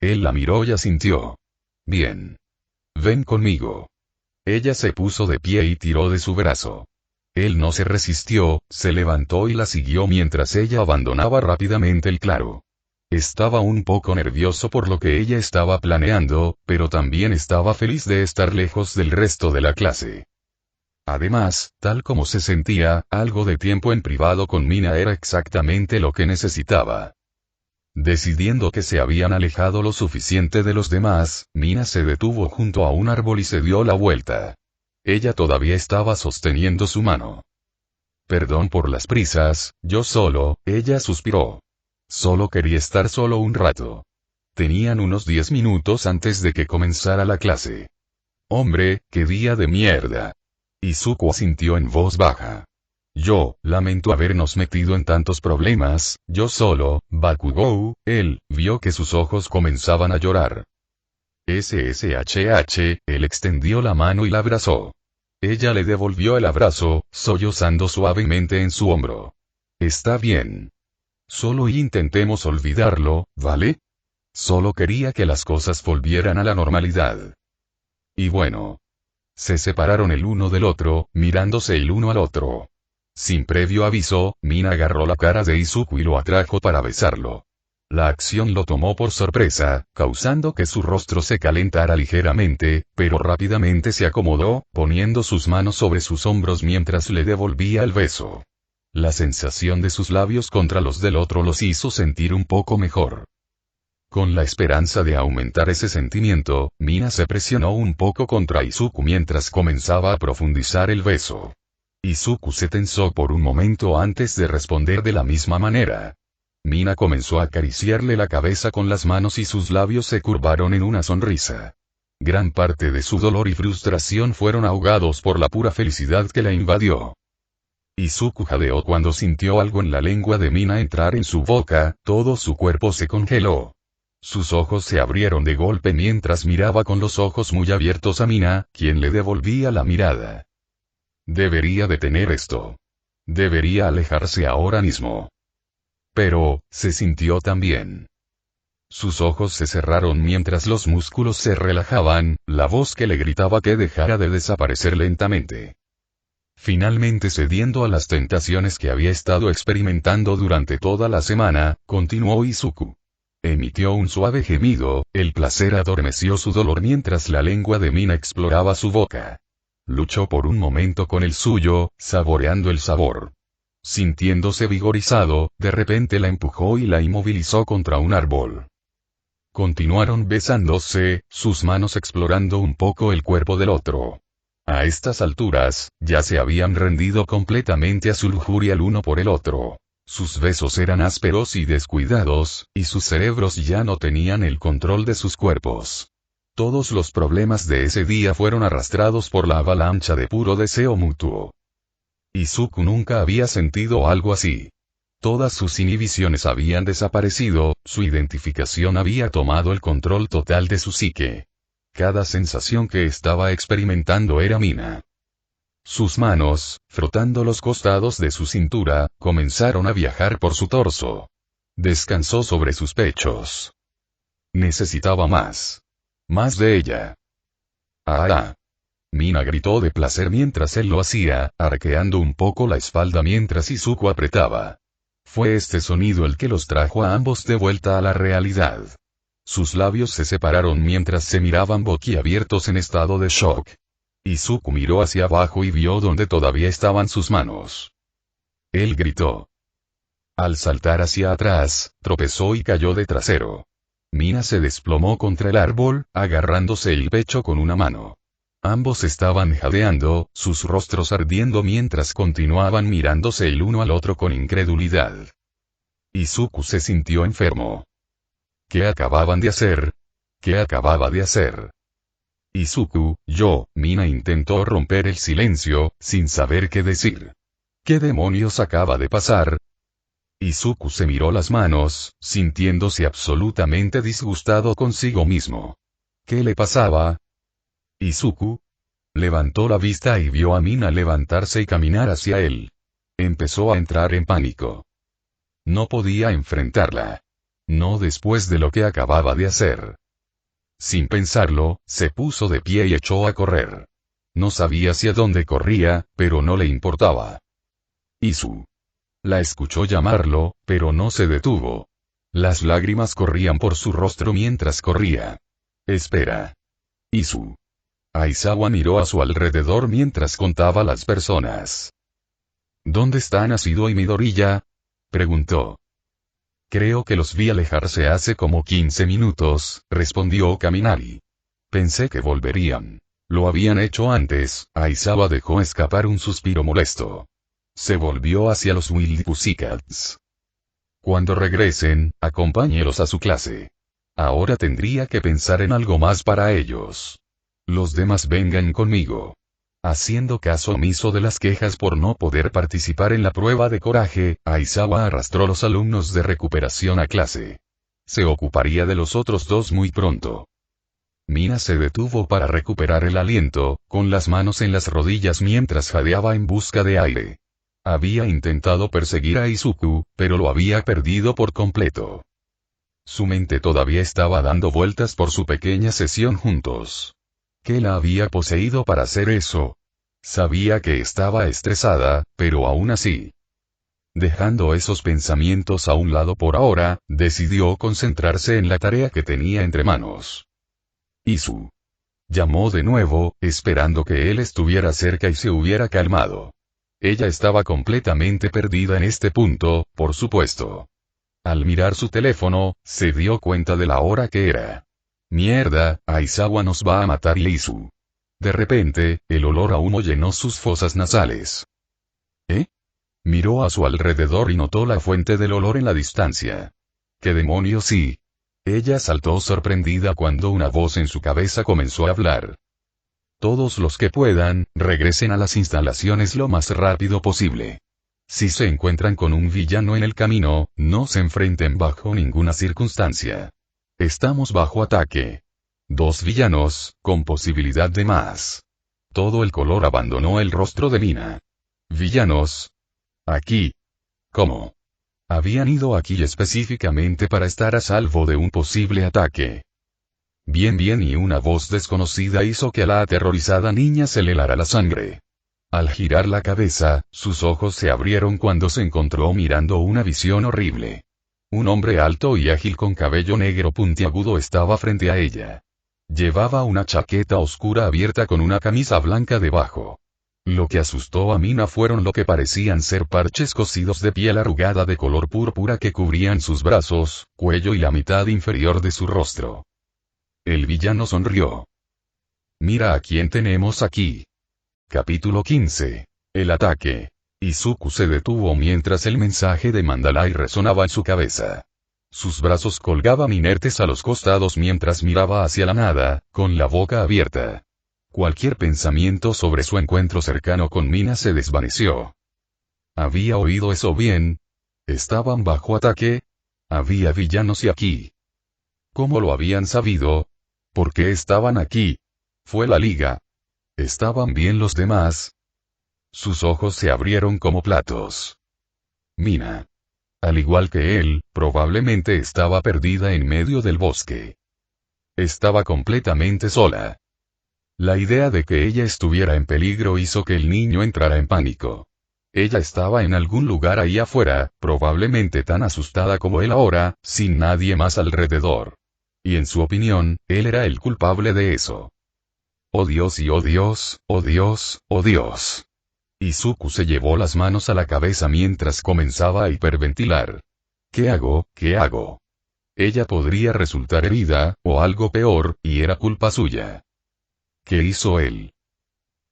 Él la miró y asintió. Bien. Ven conmigo. Ella se puso de pie y tiró de su brazo. Él no se resistió, se levantó y la siguió mientras ella abandonaba rápidamente el claro. Estaba un poco nervioso por lo que ella estaba planeando, pero también estaba feliz de estar lejos del resto de la clase. Además, tal como se sentía, algo de tiempo en privado con Mina era exactamente lo que necesitaba. Decidiendo que se habían alejado lo suficiente de los demás, Mina se detuvo junto a un árbol y se dio la vuelta. Ella todavía estaba sosteniendo su mano. Perdón por las prisas, yo solo, ella suspiró. Solo quería estar solo un rato. Tenían unos 10 minutos antes de que comenzara la clase. Hombre, qué día de mierda. Izuku asintió en voz baja. Yo, lamento habernos metido en tantos problemas, yo solo, Bakugou, él, vio que sus ojos comenzaban a llorar. SSHH, él extendió la mano y la abrazó. Ella le devolvió el abrazo, sollozando suavemente en su hombro. Está bien. Solo intentemos olvidarlo, ¿vale? Solo quería que las cosas volvieran a la normalidad. Y bueno. Se separaron el uno del otro, mirándose el uno al otro. Sin previo aviso, Mina agarró la cara de Izuku y lo atrajo para besarlo. La acción lo tomó por sorpresa, causando que su rostro se calentara ligeramente, pero rápidamente se acomodó, poniendo sus manos sobre sus hombros mientras le devolvía el beso. La sensación de sus labios contra los del otro los hizo sentir un poco mejor. Con la esperanza de aumentar ese sentimiento, Mina se presionó un poco contra Izuku mientras comenzaba a profundizar el beso. Izuku se tensó por un momento antes de responder de la misma manera. Mina comenzó a acariciarle la cabeza con las manos y sus labios se curvaron en una sonrisa. Gran parte de su dolor y frustración fueron ahogados por la pura felicidad que la invadió. Izuku jadeó cuando sintió algo en la lengua de Mina entrar en su boca, todo su cuerpo se congeló. Sus ojos se abrieron de golpe mientras miraba con los ojos muy abiertos a Mina, quien le devolvía la mirada. Debería detener esto. Debería alejarse ahora mismo. Pero, se sintió tan bien. Sus ojos se cerraron mientras los músculos se relajaban, la voz que le gritaba que dejara de desaparecer lentamente. Finalmente cediendo a las tentaciones que había estado experimentando durante toda la semana, continuó Izuku. Emitió un suave gemido, el placer adormeció su dolor mientras la lengua de Mina exploraba su boca. Luchó por un momento con el suyo, saboreando el sabor. Sintiéndose vigorizado, de repente la empujó y la inmovilizó contra un árbol. Continuaron besándose, sus manos explorando un poco el cuerpo del otro. A estas alturas, ya se habían rendido completamente a su lujuria el uno por el otro. Sus besos eran ásperos y descuidados, y sus cerebros ya no tenían el control de sus cuerpos. Todos los problemas de ese día fueron arrastrados por la avalancha de puro deseo mutuo. Izuku nunca había sentido algo así. Todas sus inhibiciones habían desaparecido, su identificación había tomado el control total de su psique. Cada sensación que estaba experimentando era Mina. Sus manos, frotando los costados de su cintura, comenzaron a viajar por su torso. Descansó sobre sus pechos. Necesitaba más. Más de ella. ¡Ah! Mina gritó de placer mientras él lo hacía, arqueando un poco la espalda mientras Izuku apretaba. Fue este sonido el que los trajo a ambos de vuelta a la realidad. Sus labios se separaron mientras se miraban boquiabiertos en estado de shock. Izuku miró hacia abajo y vio donde todavía estaban sus manos. Él gritó. Al saltar hacia atrás, tropezó y cayó de trasero. Mina se desplomó contra el árbol, agarrándose el pecho con una mano. Ambos estaban jadeando, sus rostros ardiendo mientras continuaban mirándose el uno al otro con incredulidad. Izuku se sintió enfermo. ¿Qué acababan de hacer? ¿Qué acababa de hacer? Izuku, Mina intentó romper el silencio, sin saber qué decir. ¿Qué demonios acaba de pasar? Izuku se miró las manos, sintiéndose absolutamente disgustado consigo mismo. ¿Qué le pasaba? Izuku levantó la vista y vio a Mina levantarse y caminar hacia él. Empezó a entrar en pánico. No podía enfrentarla. No después de lo que acababa de hacer. Sin pensarlo, se puso de pie y echó a correr. No sabía hacia dónde corría, pero no le importaba. Isu. La escuchó llamarlo, pero no se detuvo. Las lágrimas corrían por su rostro mientras corría. Espera. Isu. Aizawa miró a su alrededor mientras contaba las personas. ¿Dónde están Asido y Midoriya? Preguntó. Creo que los vi alejarse hace como 15 minutos, respondió Kaminari. Pensé que volverían. Lo habían hecho antes. Aizawa dejó escapar un suspiro molesto. Se volvió hacia los Wild Pussycats. Cuando regresen, acompáñelos a su clase. Ahora tendría que pensar en algo más para ellos. Los demás vengan conmigo. Haciendo caso omiso de las quejas por no poder participar en la prueba de coraje, Aizawa arrastró a los alumnos de recuperación a clase. Se ocuparía de los otros dos muy pronto. Mina se detuvo para recuperar el aliento, con las manos en las rodillas mientras jadeaba en busca de aire. Había intentado perseguir a Izuku, pero lo había perdido por completo. Su mente todavía estaba dando vueltas por su pequeña sesión juntos. ¿Qué la había poseído para hacer eso? Sabía que estaba estresada, pero aún así. Dejando esos pensamientos a un lado por ahora, decidió concentrarse en la tarea que tenía entre manos. Isu. Llamó de nuevo, esperando que él estuviera cerca y se hubiera calmado. Ella estaba completamente perdida en este punto, por supuesto. Al mirar su teléfono, se dio cuenta de la hora que era. Mierda, Aizawa nos va a matar Isu. De repente, el olor a humo llenó sus fosas nasales. ¿Eh? Miró a su alrededor y notó la fuente del olor en la distancia. ¿Qué demonios sí? Ella saltó sorprendida cuando una voz en su cabeza comenzó a hablar. Todos los que puedan, regresen a las instalaciones lo más rápido posible. Si se encuentran con un villano en el camino, no se enfrenten bajo ninguna circunstancia. Estamos bajo ataque. 2 villanos, con posibilidad de más. Todo el color abandonó el rostro de Mina. ¿Villanos? Aquí. ¿Cómo? Habían ido aquí específicamente para estar a salvo de un posible ataque. Bien, y una voz desconocida hizo que a la aterrorizada niña se le helara la sangre. Al girar la cabeza, sus ojos se abrieron cuando se encontró mirando una visión horrible. Un hombre alto y ágil con cabello negro puntiagudo estaba frente a ella. Llevaba una chaqueta oscura abierta con una camisa blanca debajo. Lo que asustó a Mina fueron lo que parecían ser parches cosidos de piel arrugada de color púrpura que cubrían sus brazos, cuello y la mitad inferior de su rostro. El villano sonrió. Mira a quién tenemos aquí. Capítulo 15. El ataque. Izuku se detuvo mientras el mensaje de Mandalay resonaba en su cabeza. Sus brazos colgaban inertes a los costados mientras miraba hacia la nada, con la boca abierta. Cualquier pensamiento sobre su encuentro cercano con Mina se desvaneció. ¿Había oído eso bien? ¿Estaban bajo ataque? Había villanos y aquí. ¿Cómo lo habían sabido? ¿Por qué estaban aquí? Fue la liga. ¿Estaban bien los demás? Sus ojos se abrieron como platos. Mina. Al igual que él, probablemente estaba perdida en medio del bosque. Estaba completamente sola. La idea de que ella estuviera en peligro hizo que el niño entrara en pánico. Ella estaba en algún lugar ahí afuera, probablemente tan asustada como él ahora, sin nadie más alrededor. Y en su opinión, él era el culpable de eso. Oh Dios y oh Dios, oh Dios, oh Dios. Izuku se llevó las manos a la cabeza mientras comenzaba a hiperventilar. ¿Qué hago? ¿Qué hago? Ella podría resultar herida, o algo peor, y era culpa suya. ¿Qué hizo él?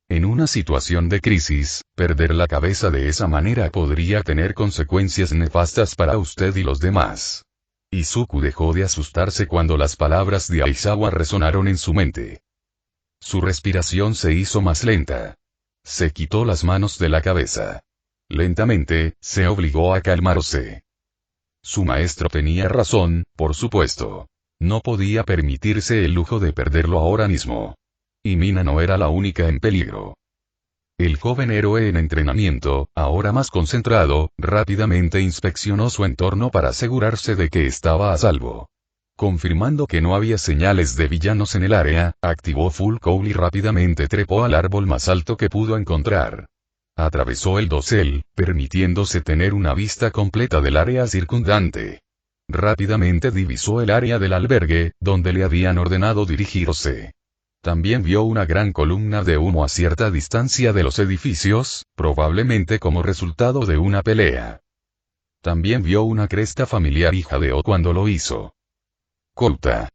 En una situación de crisis, perder la cabeza de esa manera podría tener consecuencias nefastas para usted y los demás. Izuku dejó de asustarse cuando las palabras de Aizawa resonaron en su mente. Su respiración se hizo más lenta. Se quitó las manos de la cabeza. Lentamente, se obligó a calmarse. Su maestro tenía razón, por supuesto. No podía permitirse el lujo de perderlo ahora mismo. Y Mina no era la única en peligro. El joven héroe en entrenamiento, ahora más concentrado, rápidamente inspeccionó su entorno para asegurarse de que estaba a salvo. Confirmando que no había señales de villanos en el área, activó Full Cowl y rápidamente trepó al árbol más alto que pudo encontrar. Atravesó el dosel, permitiéndose tener una vista completa del área circundante. Rápidamente divisó el área del albergue, donde le habían ordenado dirigirse. También vio una gran columna de humo a cierta distancia de los edificios, probablemente como resultado de una pelea. También vio una cresta familiar y jadeó cuando lo hizo. Kouta.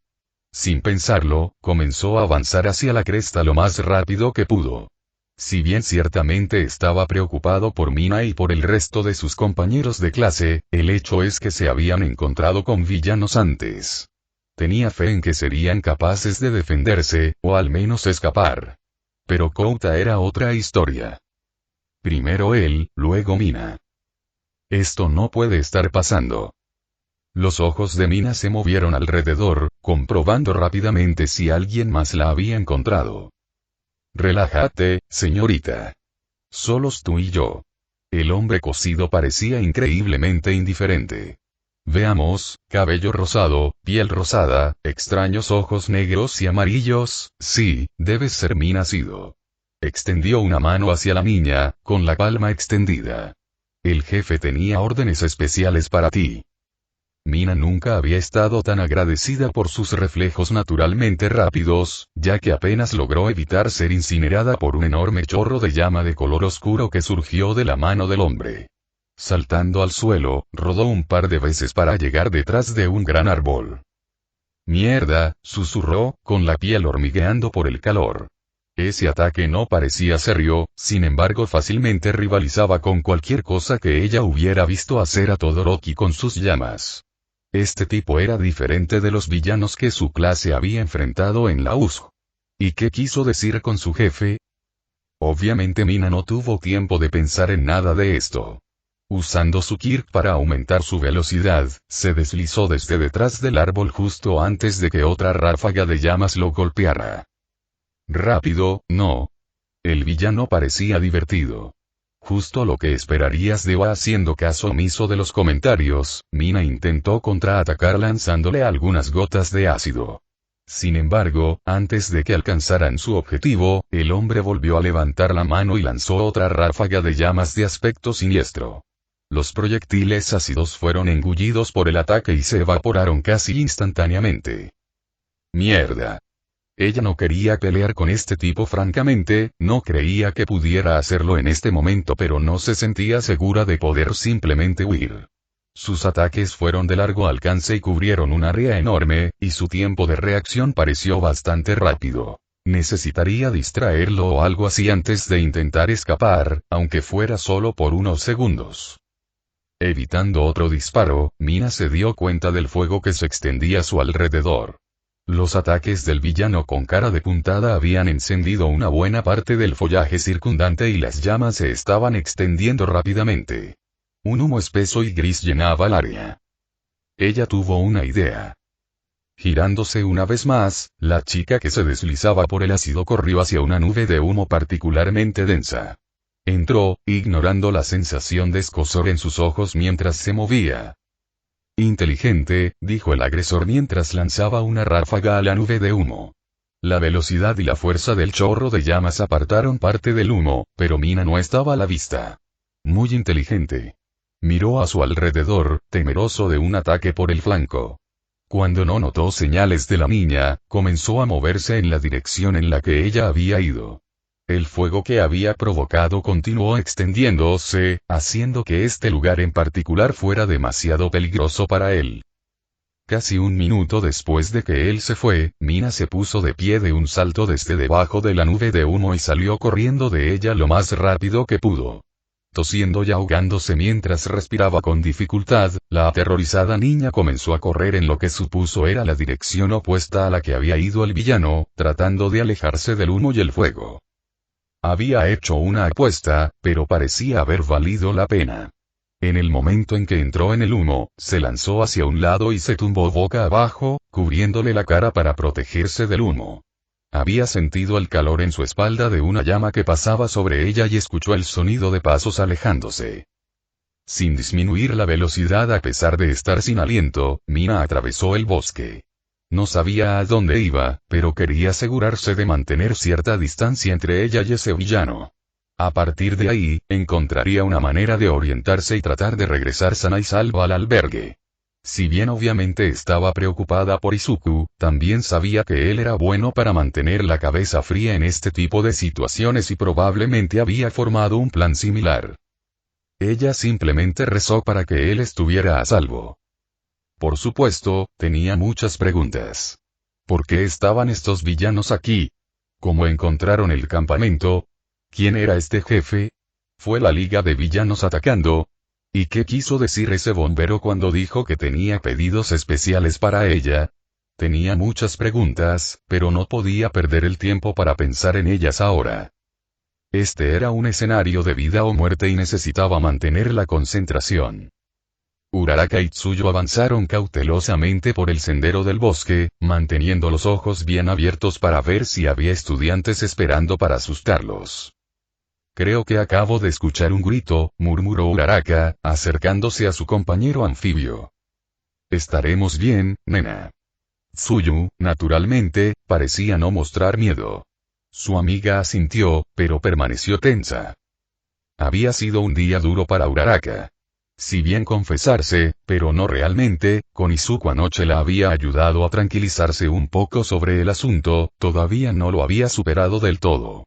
Sin pensarlo, comenzó a avanzar hacia la cresta lo más rápido que pudo. Si bien ciertamente estaba preocupado por Mina y por el resto de sus compañeros de clase, el hecho es que se habían encontrado con villanos antes. Tenía fe en que serían capaces de defenderse, o al menos escapar. Pero Kouta era otra historia. Primero él, luego Mina. Esto no puede estar pasando. Los ojos de Mina se movieron alrededor, comprobando rápidamente si alguien más la había encontrado. Relájate, señorita. Solos tú y yo. El hombre cosido parecía increíblemente indiferente. Veamos, cabello rosado, piel rosada, extraños ojos negros y amarillos, sí, debes ser mi nacido. Extendió una mano hacia la niña, con la palma extendida. El jefe tenía órdenes especiales para ti. Mina nunca había estado tan agradecida por sus reflejos naturalmente rápidos, ya que apenas logró evitar ser incinerada por un enorme chorro de llama de color oscuro que surgió de la mano del hombre. Saltando al suelo, rodó un par de veces para llegar detrás de un gran árbol. Mierda, susurró, con la piel hormigueando por el calor. Ese ataque no parecía serio, sin embargo fácilmente rivalizaba con cualquier cosa que ella hubiera visto hacer a Todoroki con sus llamas. Este tipo era diferente de los villanos que su clase había enfrentado en la USJ. ¿Y qué quiso decir con su jefe? Obviamente Mina no tuvo tiempo de pensar en nada de esto. Usando su Kirk para aumentar su velocidad, se deslizó desde detrás del árbol justo antes de que otra ráfaga de llamas lo golpeara. Rápido, no. El villano parecía divertido. Justo lo que esperarías de Oa. Haciendo caso omiso de los comentarios, Mina intentó contraatacar lanzándole algunas gotas de ácido. Sin embargo, antes de que alcanzaran su objetivo, el hombre volvió a levantar la mano y lanzó otra ráfaga de llamas de aspecto siniestro. Los proyectiles ácidos fueron engullidos por el ataque y se evaporaron casi instantáneamente. Mierda. Ella no quería pelear con este tipo francamente, no creía que pudiera hacerlo en este momento, pero no se sentía segura de poder simplemente huir. Sus ataques fueron de largo alcance y cubrieron un área enorme, y su tiempo de reacción pareció bastante rápido. Necesitaría distraerlo o algo así antes de intentar escapar, aunque fuera solo por unos segundos. Evitando otro disparo, Mina se dio cuenta del fuego que se extendía a su alrededor. Los ataques del villano con cara de puntada habían encendido una buena parte del follaje circundante y las llamas se estaban extendiendo rápidamente. Un humo espeso y gris llenaba el área. Ella tuvo una idea. Girándose una vez más, la chica que se deslizaba por el ácido corrió hacia una nube de humo particularmente densa. Entró, ignorando la sensación de escozor en sus ojos mientras se movía. Inteligente, dijo el agresor mientras lanzaba una ráfaga a la nube de humo. La velocidad y la fuerza del chorro de llamas apartaron parte del humo, pero Mina no estaba a la vista. Muy inteligente. Miró a su alrededor, temeroso de un ataque por el flanco. Cuando no notó señales de la niña, comenzó a moverse en la dirección en la que ella había ido. El fuego que había provocado continuó extendiéndose, haciendo que este lugar en particular fuera demasiado peligroso para él. Casi un minuto después de que él se fue, Mina se puso de pie de un salto desde debajo de la nube de humo y salió corriendo de ella lo más rápido que pudo. Tosiendo y ahogándose mientras respiraba con dificultad, la aterrorizada niña comenzó a correr en lo que supuso era la dirección opuesta a la que había ido el villano, tratando de alejarse del humo y el fuego. Había hecho una apuesta, pero parecía haber valido la pena. En el momento en que entró en el humo, se lanzó hacia un lado y se tumbó boca abajo, cubriéndole la cara para protegerse del humo. Había sentido el calor en su espalda de una llama que pasaba sobre ella y escuchó el sonido de pasos alejándose. Sin disminuir la velocidad a pesar de estar sin aliento, Mina atravesó el bosque. No sabía a dónde iba, pero quería asegurarse de mantener cierta distancia entre ella y ese villano. A partir de ahí, encontraría una manera de orientarse y tratar de regresar sana y salva al albergue. Si bien obviamente estaba preocupada por Izuku, también sabía que él era bueno para mantener la cabeza fría en este tipo de situaciones y probablemente había formado un plan similar. Ella simplemente rezó para que él estuviera a salvo. Por supuesto, tenía muchas preguntas. ¿Por qué estaban estos villanos aquí? ¿Cómo encontraron el campamento? ¿Quién era este jefe? ¿Fue la liga de villanos atacando? ¿Y qué quiso decir ese bombero cuando dijo que tenía pedidos especiales para ella? Tenía muchas preguntas, pero no podía perder el tiempo para pensar en ellas ahora. Este era un escenario de vida o muerte y necesitaba mantener la concentración. Uraraka y Tsuyu avanzaron cautelosamente por el sendero del bosque, manteniendo los ojos bien abiertos para ver si había estudiantes esperando para asustarlos. Creo que acabo de escuchar un grito, murmuró Uraraka, acercándose a su compañero anfibio. Estaremos bien, nena. Tsuyu, naturalmente, parecía no mostrar miedo. Su amiga asintió, pero permaneció tensa. Había sido un día duro para Uraraka. Si bien confesarse, pero no realmente, con Izuku anoche la había ayudado a tranquilizarse un poco sobre el asunto, todavía no lo había superado del todo.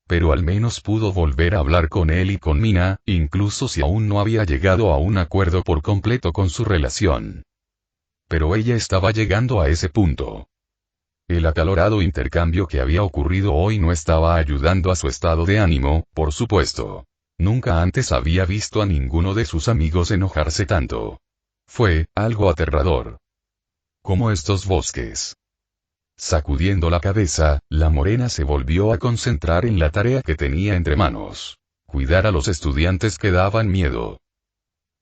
Pero al menos pudo volver a hablar con él y con Mina, incluso si aún no había llegado a un acuerdo por completo con su relación. Pero ella estaba llegando a ese punto. El acalorado intercambio que había ocurrido hoy no estaba ayudando a su estado de ánimo, por supuesto. Nunca antes había visto a ninguno de sus amigos enojarse tanto. Fue algo aterrador. Como estos bosques. Sacudiendo la cabeza, la morena se volvió a concentrar en la tarea que tenía entre manos. Cuidar a los estudiantes que daban miedo.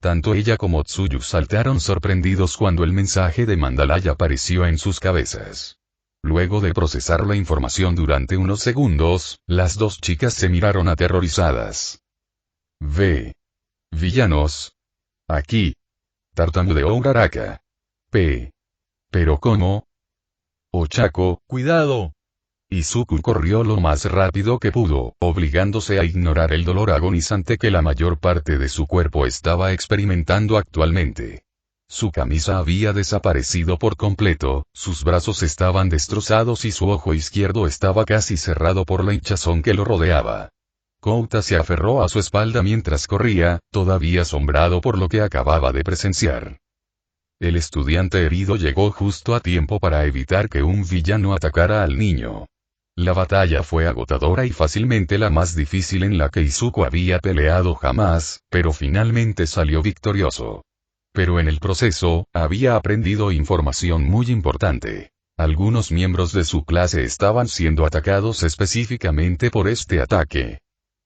Tanto ella como Tsuyu saltaron sorprendidos cuando el mensaje de Mandalay apareció en sus cabezas. Luego de procesar la información durante unos segundos, las dos chicas se miraron aterrorizadas. V. Villanos. Aquí. Tartamudeó Uraraka. P. ¿Pero cómo? Ochako, cuidado. Izuku corrió lo más rápido que pudo, obligándose a ignorar el dolor agonizante que la mayor parte de su cuerpo estaba experimentando actualmente. Su camisa había desaparecido por completo, sus brazos estaban destrozados y su ojo izquierdo estaba casi cerrado por la hinchazón que lo rodeaba. Kouta se aferró a su espalda mientras corría, todavía asombrado por lo que acababa de presenciar. El estudiante herido llegó justo a tiempo para evitar que un villano atacara al niño. La batalla fue agotadora y fácilmente la más difícil en la que Izuku había peleado jamás, pero finalmente salió victorioso. Pero en el proceso, había aprendido información muy importante. Algunos miembros de su clase estaban siendo atacados específicamente por este ataque.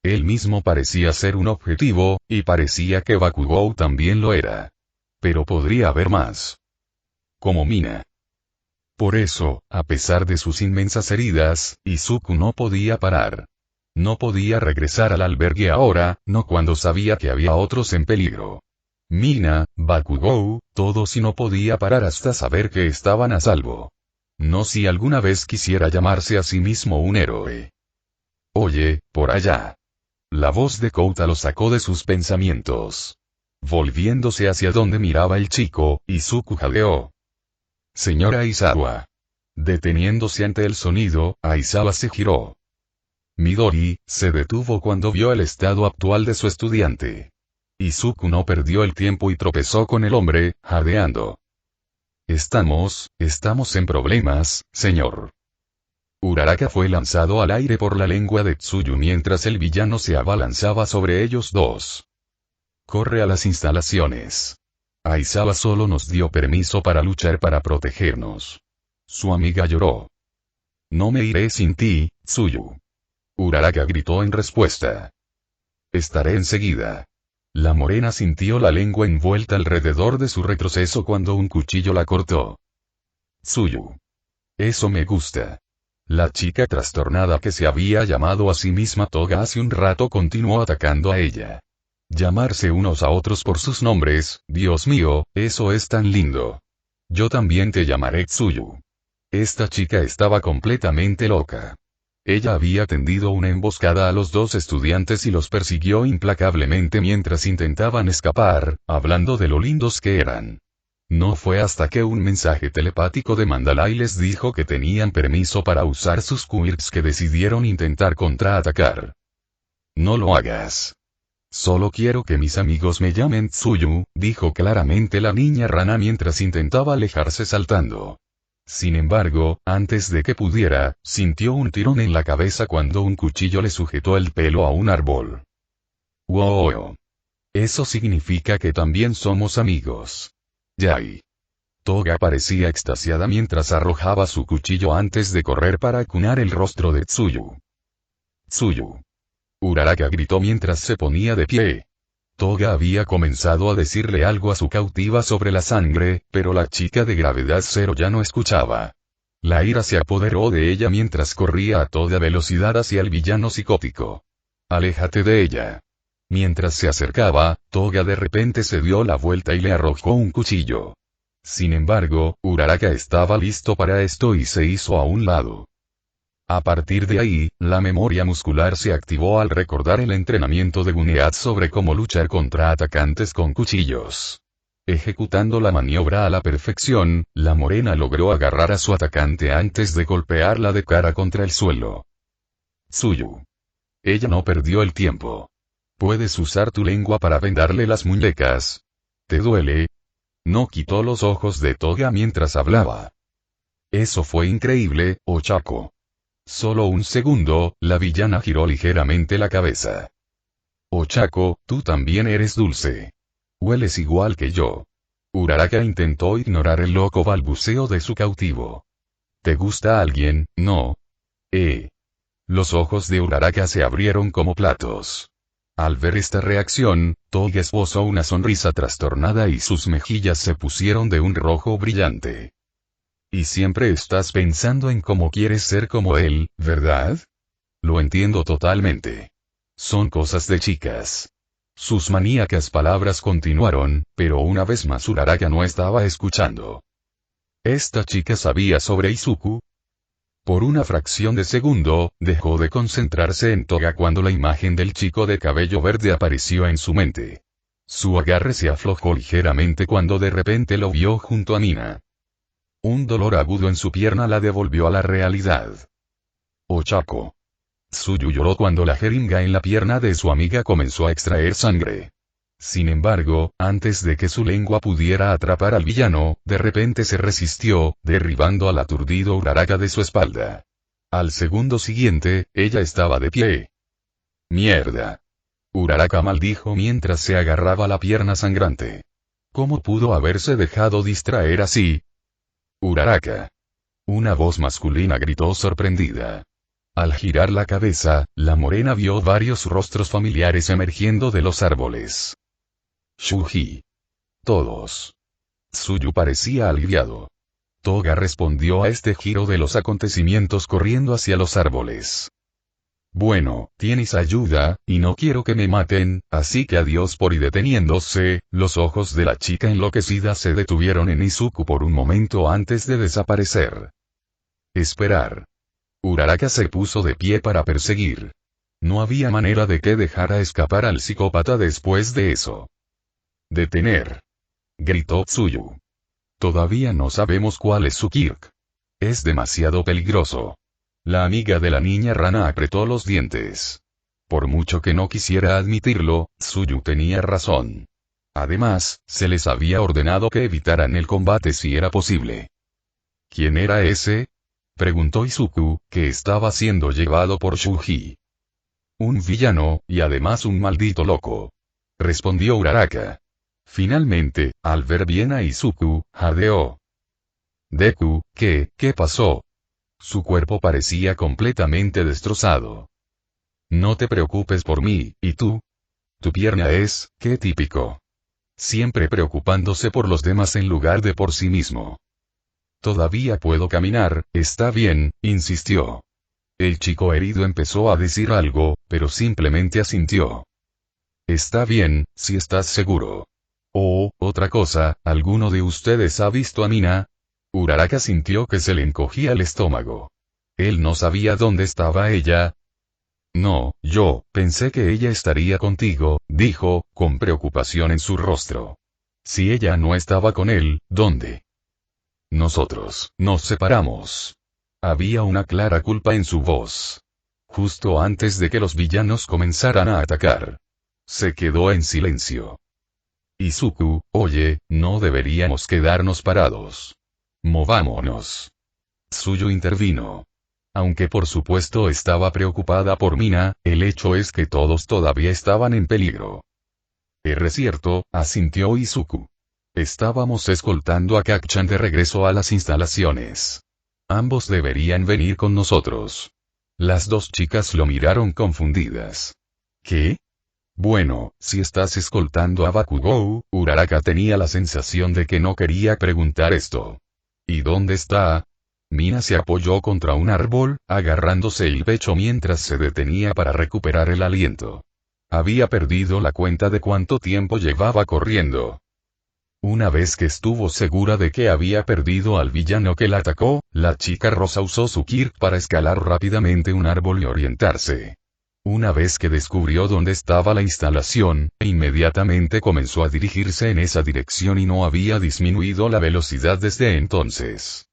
Él mismo parecía ser un objetivo, y parecía que Bakugou también lo era. Pero podría haber más. Como Mina. Por eso, a pesar de sus inmensas heridas, Izuku no podía parar. No podía regresar al albergue ahora, no cuando sabía que había otros en peligro. Mina, Bakugou, todos y no podía parar hasta saber que estaban a salvo. No si alguna vez quisiera llamarse a sí mismo un héroe. Oye, por allá. La voz de Kouta lo sacó de sus pensamientos. Volviéndose hacia donde miraba el chico, Izuku jadeó. Señora Aizawa. Deteniéndose ante el sonido, Aizawa se giró. Midori, se detuvo cuando vio el estado actual de su estudiante. Izuku no perdió el tiempo y tropezó con el hombre, jadeando. Estamos en problemas, señor. Uraraka fue lanzado al aire por la lengua de Tsuyu mientras el villano se abalanzaba sobre ellos dos. Corre a las instalaciones. Aizawa solo nos dio permiso para luchar para protegernos. Su amiga lloró. No me iré sin ti, Tsuyu. Uraraka gritó en respuesta. Estaré enseguida. La morena sintió la lengua envuelta alrededor de su retroceso cuando un cuchillo la cortó. Tsuyu. Eso me gusta. La chica trastornada que se había llamado a sí misma Toga hace un rato continuó atacando a ella. Llamarse unos a otros por sus nombres, Dios mío, eso es tan lindo. Yo también te llamaré Tsuyu. Esta chica estaba completamente loca. Ella había tendido una emboscada a los dos estudiantes y los persiguió implacablemente mientras intentaban escapar, hablando de lo lindos que eran. No fue hasta que un mensaje telepático de Mandalay les dijo que tenían permiso para usar sus quirks que decidieron intentar contraatacar. No lo hagas. Solo quiero que mis amigos me llamen Tsuyu, dijo claramente la niña rana mientras intentaba alejarse saltando. Sin embargo, antes de que pudiera, sintió un tirón en la cabeza cuando un cuchillo le sujetó el pelo a un árbol. ¡Wow! Eso significa que también somos amigos. Yay. Toga parecía extasiada mientras arrojaba su cuchillo antes de correr para acunar el rostro de Tsuyu. Tsuyu. Uraraka gritó mientras se ponía de pie. Toga había comenzado a decirle algo a su cautiva sobre la sangre, pero la chica de gravedad cero ya no escuchaba. La ira se apoderó de ella mientras corría a toda velocidad hacia el villano psicótico. Aléjate de ella. Mientras se acercaba, Toga de repente se dio la vuelta y le arrojó un cuchillo. Sin embargo, Uraraka estaba listo para esto y se hizo a un lado. A partir de ahí, la memoria muscular se activó al recordar el entrenamiento de Gunead sobre cómo luchar contra atacantes con cuchillos. Ejecutando la maniobra a la perfección, la morena logró agarrar a su atacante antes de golpearla de cara contra el suelo. Tsuyu. Ella no perdió el tiempo. Puedes usar tu lengua para vendarle las muñecas. ¿Te duele? No quitó los ojos de Toga mientras hablaba. Eso fue increíble, Ochako. Solo un segundo, la villana giró ligeramente la cabeza. Ochako, tú también eres dulce. Hueles igual que yo. Uraraka intentó ignorar el loco balbuceo de su cautivo. ¿Te gusta alguien, no? Los ojos de Uraraka se abrieron como platos. Al ver esta reacción, Toga esbozó una sonrisa trastornada y sus mejillas se pusieron de un rojo brillante. Y siempre estás pensando en cómo quieres ser como él, ¿verdad? Lo entiendo totalmente. Son cosas de chicas. Sus maníacas palabras continuaron, pero una vez más Uraraka no estaba escuchando. ¿Esta chica sabía sobre Izuku? Por una fracción de segundo, dejó de concentrarse en Toga cuando la imagen del chico de cabello verde apareció en su mente. Su agarre se aflojó ligeramente cuando de repente lo vio junto a Mina. Un dolor agudo en su pierna la devolvió a la realidad. Ochako. Tsuyu lloró cuando la jeringa en la pierna de su amiga comenzó a extraer sangre. Sin embargo, antes de que su lengua pudiera atrapar al villano, de repente se resistió, derribando al aturdido Uraraka de su espalda. Al segundo siguiente, ella estaba de pie. ¡Mierda! Uraraka maldijo mientras se agarraba la pierna sangrante. ¿Cómo pudo haberse dejado distraer así? Uraraka. Una voz masculina gritó sorprendida. Al girar la cabeza, la morena vio varios rostros familiares emergiendo de los árboles. Shuji. Todos. Tsuyu parecía aliviado. Toga respondió a este giro de los acontecimientos corriendo hacia los árboles. Bueno, tienes ayuda, y no quiero que me maten, así que adiós por y deteniéndose, los ojos de la chica enloquecida se detuvieron en Izuku por un momento antes de desaparecer. Esperar. Uraraka se puso de pie para perseguir. No había manera de que dejara escapar al psicópata después de eso. Detener. Gritó Tsuyu. Todavía no sabemos cuál es su Kirk. Es demasiado peligroso. La amiga de la niña rana apretó los dientes. Por mucho que no quisiera admitirlo, Tsuyu tenía razón. Además, se les había ordenado que evitaran el combate si era posible. ¿Quién era ese? Preguntó Izuku, que estaba siendo llevado por Shuji. Un villano, y además un maldito loco. Respondió Uraraka. Finalmente, al ver bien a Izuku, jadeó. Deku, ¿qué pasó? Su cuerpo parecía completamente destrozado. No te preocupes por mí, ¿y tú? Tu pierna es, qué típico. Siempre preocupándose por los demás en lugar de por sí mismo. Todavía puedo caminar, está bien, insistió. El chico herido empezó a decir algo, pero simplemente asintió. Está bien, si estás seguro. Oh, otra cosa, ¿alguno de ustedes ha visto a Mina? Uraraka sintió que se le encogía el estómago. Él no sabía dónde estaba ella. No, yo pensé que ella estaría contigo, dijo, con preocupación en su rostro. Si ella no estaba con él, ¿dónde? Nosotros nos separamos. Había una clara culpa en su voz. Justo antes de que los villanos comenzaran a atacar. Se quedó en silencio. Izuku, oye, no deberíamos quedarnos parados. Movámonos. Tsuyu intervino. Aunque por supuesto estaba preocupada por Mina, el hecho es que todos todavía estaban en peligro. Es cierto, asintió Izuku. Estábamos escoltando a Kacchan de regreso a las instalaciones. Ambos deberían venir con nosotros. Las dos chicas lo miraron confundidas. ¿Qué? Bueno, si estás escoltando a Bakugou, Uraraka tenía la sensación de que no quería preguntar esto. ¿Y dónde está? Mina se apoyó contra un árbol, agarrándose el pecho mientras se detenía para recuperar el aliento. Había perdido la cuenta de cuánto tiempo llevaba corriendo. Una vez que estuvo segura de que había perdido al villano que la atacó, la chica rosa usó su Kirk para escalar rápidamente un árbol y orientarse. Una vez que descubrió dónde estaba la instalación, inmediatamente comenzó a dirigirse en esa dirección y no había disminuido la velocidad desde entonces.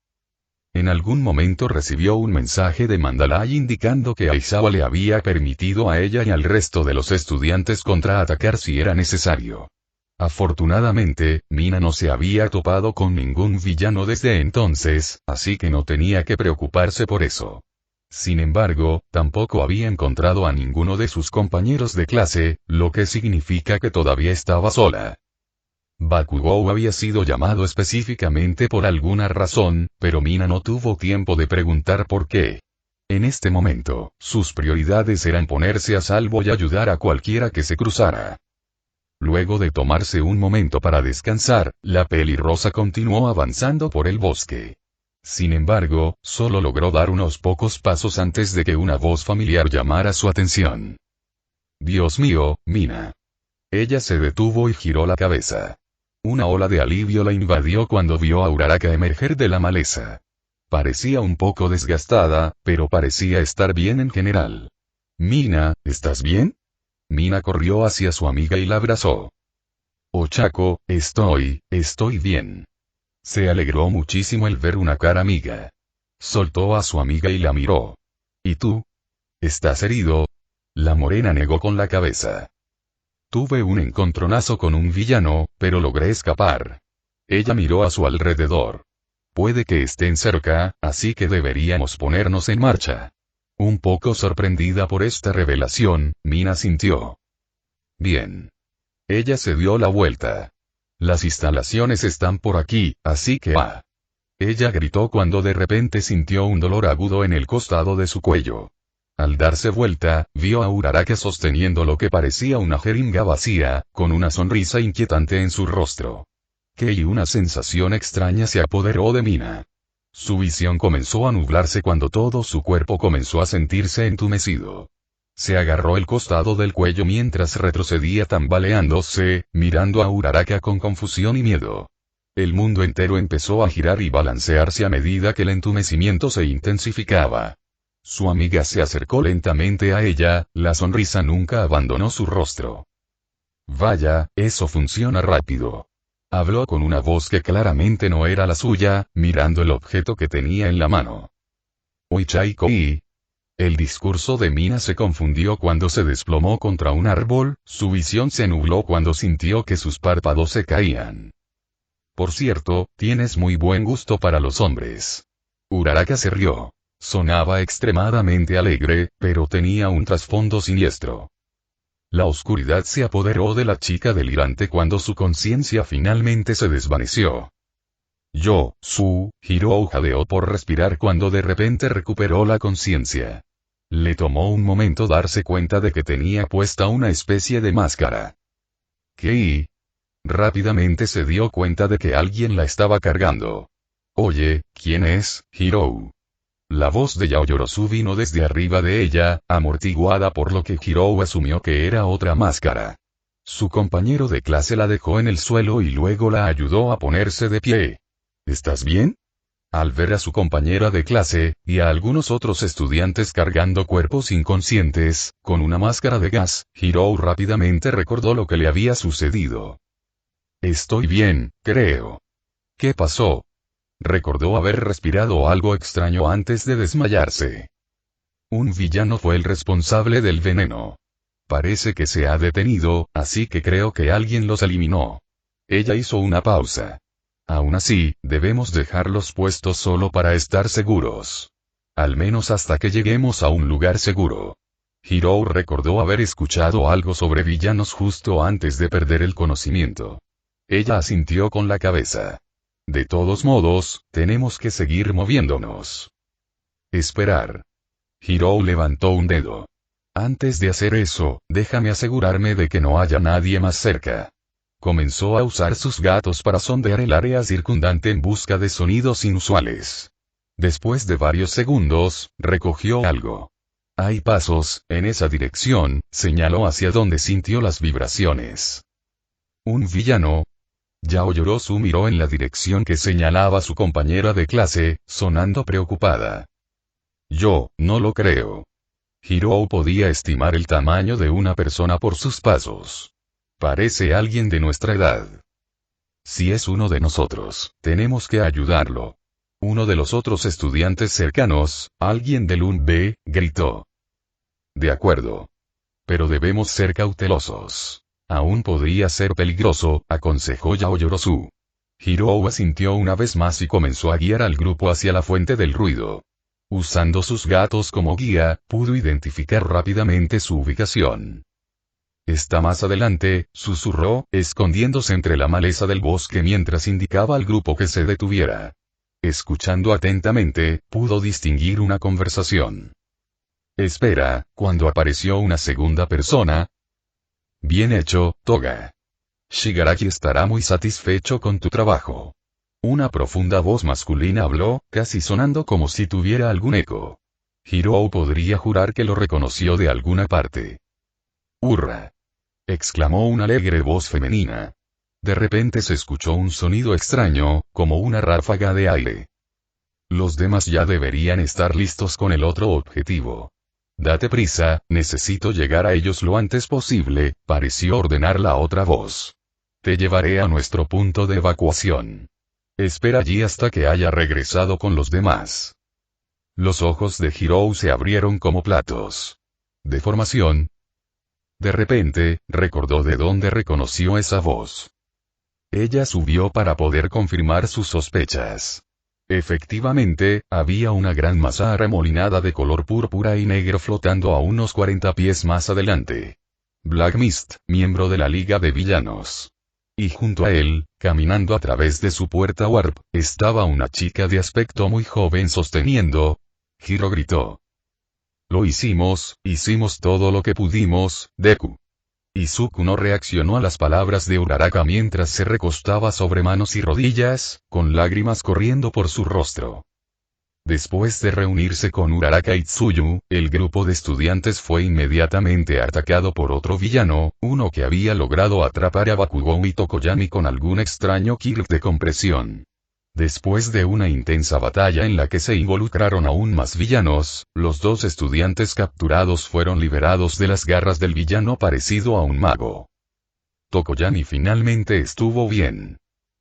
En algún momento recibió un mensaje de Mandalay indicando que Aizawa le había permitido a ella y al resto de los estudiantes contraatacar si era necesario. Afortunadamente, Mina no se había topado con ningún villano desde entonces, así que no tenía que preocuparse por eso. Sin embargo, tampoco había encontrado a ninguno de sus compañeros de clase, lo que significa que todavía estaba sola. Bakugou había sido llamado específicamente por alguna razón, pero Mina no tuvo tiempo de preguntar por qué. En este momento, sus prioridades eran ponerse a salvo y ayudar a cualquiera que se cruzara. Luego de tomarse un momento para descansar, la pelirrosa continuó avanzando por el bosque. Sin embargo, solo logró dar unos pocos pasos antes de que una voz familiar llamara su atención. Dios mío, Mina. Ella se detuvo y giró la cabeza. Una ola de alivio la invadió cuando vio a Uraraka emerger de la maleza. Parecía un poco desgastada, pero parecía estar bien en general. Mina, ¿estás bien? Mina corrió hacia su amiga y la abrazó. Ochako, estoy bien. Se alegró muchísimo el ver una cara amiga. Soltó a su amiga y la miró. ¿Y tú? ¿Estás herido? La morena negó con la cabeza. Tuve un encontronazo con un villano, pero logré escapar. Ella miró a su alrededor. Puede que estén cerca, así que deberíamos ponernos en marcha. Un poco sorprendida por esta revelación, Mina sintió. Bien. Ella se dio la vuelta. Las instalaciones están por aquí, así que Ella gritó cuando de repente sintió un dolor agudo en el costado de su cuello. Al darse vuelta, vio a Uraraka sosteniendo lo que parecía una jeringa vacía, con una sonrisa inquietante en su rostro. Y una sensación extraña se apoderó de Mina. Su visión comenzó a nublarse cuando todo su cuerpo comenzó a sentirse entumecido. Se agarró el costado del cuello mientras retrocedía tambaleándose, mirando a Uraraka con confusión y miedo. El mundo entero empezó a girar y balancearse a medida que el entumecimiento se intensificaba. Su amiga se acercó lentamente a ella, la sonrisa nunca abandonó su rostro. Vaya, eso funciona rápido. Habló con una voz que claramente no era la suya, mirando el objeto que tenía en la mano. Oichaiko-i. El discurso de Mina se confundió cuando se desplomó contra un árbol, su visión se nubló cuando sintió que sus párpados se caían. Por cierto, tienes muy buen gusto para los hombres. Uraraka se rió. Sonaba extremadamente alegre, pero tenía un trasfondo siniestro. La oscuridad se apoderó de la chica delirante cuando su conciencia finalmente se desvaneció. Hirou jadeó por respirar cuando de repente recuperó la conciencia. Le tomó un momento darse cuenta de que tenía puesta una especie de máscara. ¿Qué? Rápidamente se dio cuenta de que alguien la estaba cargando. Oye, ¿quién es, Hirou? La voz de Yaoyorozu vino desde arriba de ella, amortiguada por lo que Hirou asumió que era otra máscara. Su compañero de clase la dejó en el suelo y luego la ayudó a ponerse de pie. ¿Estás bien? Al ver a su compañera de clase, y a algunos otros estudiantes cargando cuerpos inconscientes, con una máscara de gas, Hirou rápidamente recordó lo que le había sucedido. Estoy bien, creo. ¿Qué pasó? Recordó haber respirado algo extraño antes de desmayarse. Un villano fue el responsable del veneno. Parece que se ha detenido, así que creo que alguien los eliminó. Ella hizo una pausa. Aún así, debemos dejarlos puestos solo para estar seguros. Al menos hasta que lleguemos a un lugar seguro. Hirou recordó haber escuchado algo sobre villanos justo antes de perder el conocimiento. Ella asintió con la cabeza. De todos modos, tenemos que seguir moviéndonos. Esperar. Hirou levantó un dedo. Antes de hacer eso, déjame asegurarme de que no haya nadie más cerca. Comenzó a usar sus gatos para sondear el área circundante en busca de sonidos inusuales. Después de varios segundos, recogió algo. Hay pasos, en esa dirección, señaló hacia donde sintió las vibraciones. Un villano. Yaoyorozu miró en la dirección que señalaba su compañera de clase, sonando preocupada. Yo, no lo creo. Hirou podía estimar el tamaño de una persona por sus pasos. Parece alguien de nuestra edad. Si es uno de nosotros, tenemos que ayudarlo. Uno de los otros estudiantes cercanos, alguien del UNB, gritó. De acuerdo. Pero debemos ser cautelosos. Aún podría ser peligroso, aconsejó Yaoyorozu. Hirou asintió una vez más y comenzó a guiar al grupo hacia la fuente del ruido. Usando sus gatos como guía, pudo identificar rápidamente su ubicación. Está más adelante, susurró, escondiéndose entre la maleza del bosque mientras indicaba al grupo que se detuviera. Escuchando atentamente, pudo distinguir una conversación. Espera, cuando apareció una segunda persona. Bien hecho, Toga. Shigaraki estará muy satisfecho con tu trabajo. Una profunda voz masculina habló, casi sonando como si tuviera algún eco. Hirou podría jurar que lo reconoció de alguna parte. Hurra. exclamó una alegre voz femenina. De repente se escuchó un sonido extraño, como una ráfaga de aire. Los demás ya deberían estar listos con el otro objetivo. Date prisa, necesito llegar a ellos lo antes posible, pareció ordenar la otra voz. Te llevaré a nuestro punto de evacuación. Espera allí hasta que haya regresado con los demás. Los ojos de Hirou se abrieron como platos de formación. De repente, recordó de dónde reconoció esa voz. Ella subió para poder confirmar sus sospechas. Efectivamente, había una gran masa arremolinada de color púrpura y negro flotando a unos 40 pies más adelante. Black Mist, miembro de la Liga de Villanos. Y junto a él, caminando a través de su puerta warp, estaba una chica de aspecto muy joven sosteniendo. Hiro gritó. Lo hicimos todo lo que pudimos, Deku. Izuku no reaccionó a las palabras de Uraraka mientras se recostaba sobre manos y rodillas, con lágrimas corriendo por su rostro. Después de reunirse con Uraraka y Tsuyu, el grupo de estudiantes fue inmediatamente atacado por otro villano, uno que había logrado atrapar a Bakugou y Tokoyami con algún extraño kit de compresión. Después de una intensa batalla en la que se involucraron aún más villanos, los dos estudiantes capturados fueron liberados de las garras del villano parecido a un mago. Tokoyami finalmente estuvo bien.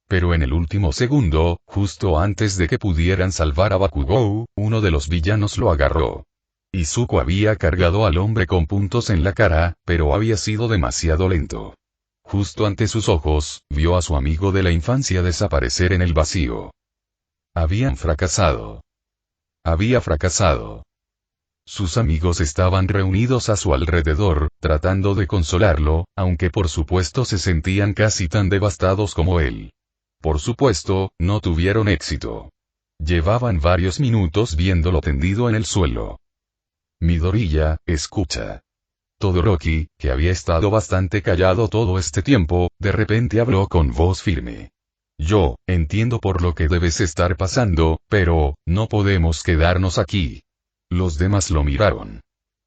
Pero en el último segundo, justo antes de que pudieran salvar a Bakugou, uno de los villanos lo agarró. Izuku había cargado al hombre con puntos en la cara, pero había sido demasiado lento. Justo ante sus ojos, vio a su amigo de la infancia desaparecer en el vacío. Había fracasado. Sus amigos estaban reunidos a su alrededor, tratando de consolarlo, aunque por supuesto se sentían casi tan devastados como él. Por supuesto, no tuvieron éxito. Llevaban varios minutos viéndolo tendido en el suelo. Midoriya, escucha. Todoroki, que había estado bastante callado todo este tiempo, de repente habló con voz firme. Yo, entiendo por lo que debes estar pasando, pero, no podemos quedarnos aquí. Los demás lo miraron.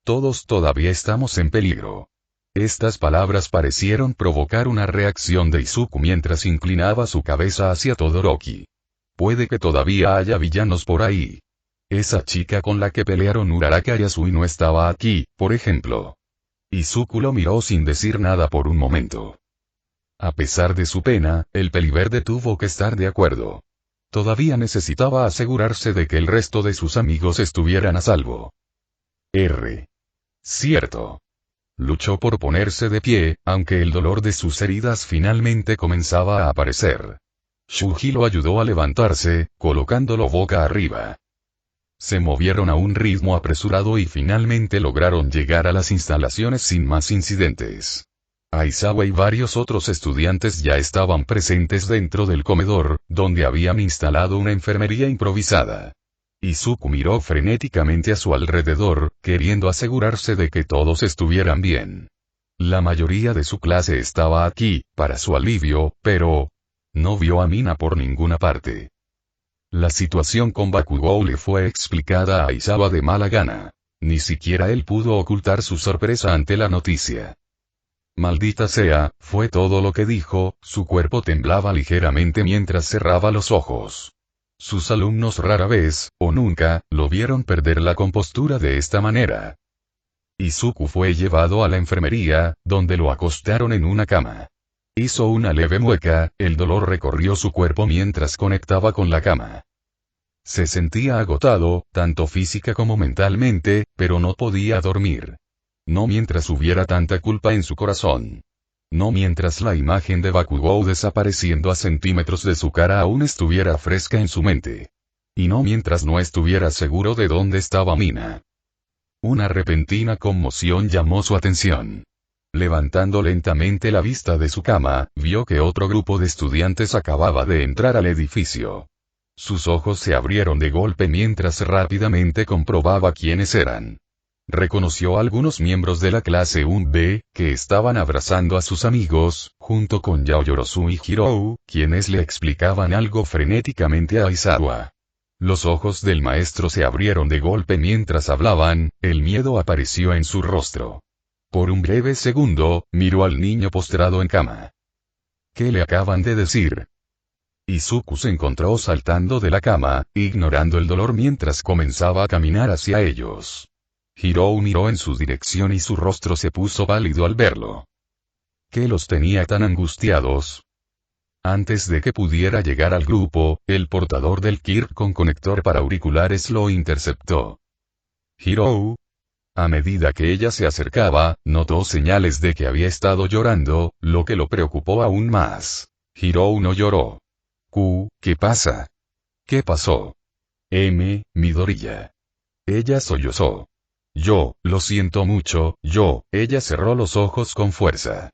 Todos todavía estamos en peligro. Estas palabras parecieron provocar una reacción de Izuku mientras inclinaba su cabeza hacia Todoroki. Puede que todavía haya villanos por ahí. Esa chica con la que pelearon Uraraka y Asui no estaba aquí, por ejemplo. Izuku lo miró sin decir nada por un momento. A pesar de su pena, el peliverde tuvo que estar de acuerdo. Todavía necesitaba asegurarse de que el resto de sus amigos estuvieran a salvo. Cierto. Luchó por ponerse de pie, aunque el dolor de sus heridas finalmente comenzaba a aparecer. Shuji lo ayudó a levantarse, colocándolo boca arriba. Se movieron a un ritmo apresurado y finalmente lograron llegar a las instalaciones sin más incidentes. Aizawa y varios otros estudiantes ya estaban presentes dentro del comedor, donde habían instalado una enfermería improvisada. Izuku miró frenéticamente a su alrededor, queriendo asegurarse de que todos estuvieran bien. La mayoría de su clase estaba aquí, para su alivio, pero no vio a Mina por ninguna parte. La situación con Bakugou le fue explicada a Aizawa de mala gana. Ni siquiera él pudo ocultar su sorpresa ante la noticia. Maldita sea, fue todo lo que dijo, su cuerpo temblaba ligeramente mientras cerraba los ojos. Sus alumnos rara vez, o nunca, lo vieron perder la compostura de esta manera. Izuku fue llevado a la enfermería, donde lo acostaron en una cama. Hizo una leve mueca, el dolor recorrió su cuerpo mientras conectaba con la cama. Se sentía agotado, tanto física como mentalmente, pero no podía dormir. No mientras hubiera tanta culpa en su corazón. No mientras la imagen de Bakugou desapareciendo a centímetros de su cara aún estuviera fresca en su mente. Y no mientras no estuviera seguro de dónde estaba Mina. Una repentina conmoción llamó su atención. Levantando lentamente la vista de su cama, vio que otro grupo de estudiantes acababa de entrar al edificio. Sus ojos se abrieron de golpe mientras rápidamente comprobaba quiénes eran. Reconoció a algunos miembros de la clase 1B, que estaban abrazando a sus amigos, junto con Yaoyorozu y Hirou, quienes le explicaban algo frenéticamente a Aizawa. Los ojos del maestro se abrieron de golpe mientras hablaban, el miedo apareció en su rostro. Por un breve segundo, miró al niño postrado en cama. ¿Qué le acaban de decir? Izuku se encontró saltando de la cama, ignorando el dolor mientras comenzaba a caminar hacia ellos. Hirou miró en su dirección y su rostro se puso pálido al verlo. ¿Qué los tenía tan angustiados? Antes de que pudiera llegar al grupo, el portador del Kirk con conector para auriculares lo interceptó. Hirou. A medida que ella se acercaba, notó señales de que había estado llorando, lo que lo preocupó aún más. Hirou no lloró. ¿Qué pasa? ¿Qué pasó? Midoriya. Ella sollozó. Lo siento mucho, ella cerró los ojos con fuerza.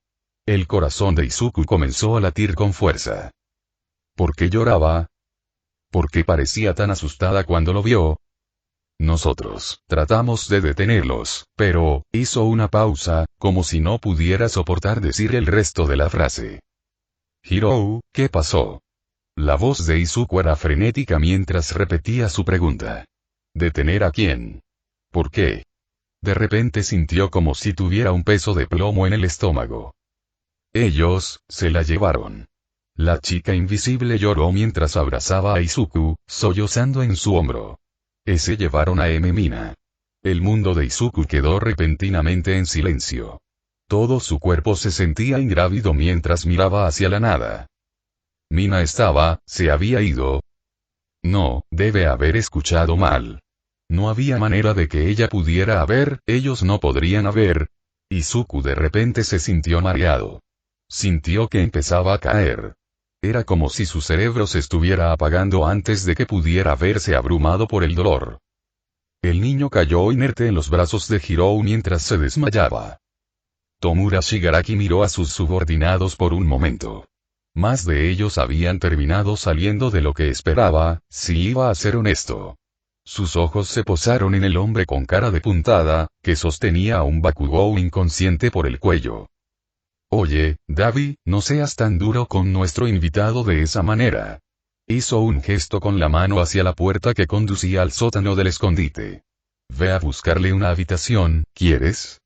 El corazón de Izuku comenzó a latir con fuerza. ¿Por qué lloraba? ¿Por qué parecía tan asustada cuando lo vio? Nosotros tratamos de detenerlos, pero hizo una pausa, como si no pudiera soportar decir el resto de la frase. Hirou, ¿qué pasó? La voz de Izuku era frenética mientras repetía su pregunta. ¿Detener a quién? ¿Por qué? De repente sintió como si tuviera un peso de plomo en el estómago. Ellos, se la llevaron. La chica invisible lloró mientras abrazaba a Izuku, sollozando en su hombro. Se llevaron a Mina. El mundo de Izuku quedó repentinamente en silencio. Todo su cuerpo se sentía ingrávido mientras miraba hacia la nada. Mina se había ido. No, debe haber escuchado mal. No había manera de que ella pudiera ellos no podrían haber. Izuku de repente se sintió mareado. Sintió que empezaba a caer. Era como si su cerebro se estuviera apagando antes de que pudiera verse abrumado por el dolor. El niño cayó inerte en los brazos de Hirou mientras se desmayaba. Tomura Shigaraki miró a sus subordinados por un momento. Más de ellos habían terminado saliendo de lo que esperaba, si iba a ser honesto. Sus ojos se posaron en el hombre con cara de puntada, que sostenía a un Bakugou inconsciente por el cuello. Oye, Davi, no seas tan duro con nuestro invitado de esa manera. Hizo un gesto con la mano hacia la puerta que conducía al sótano del escondite. Ve a buscarle una habitación, ¿quieres?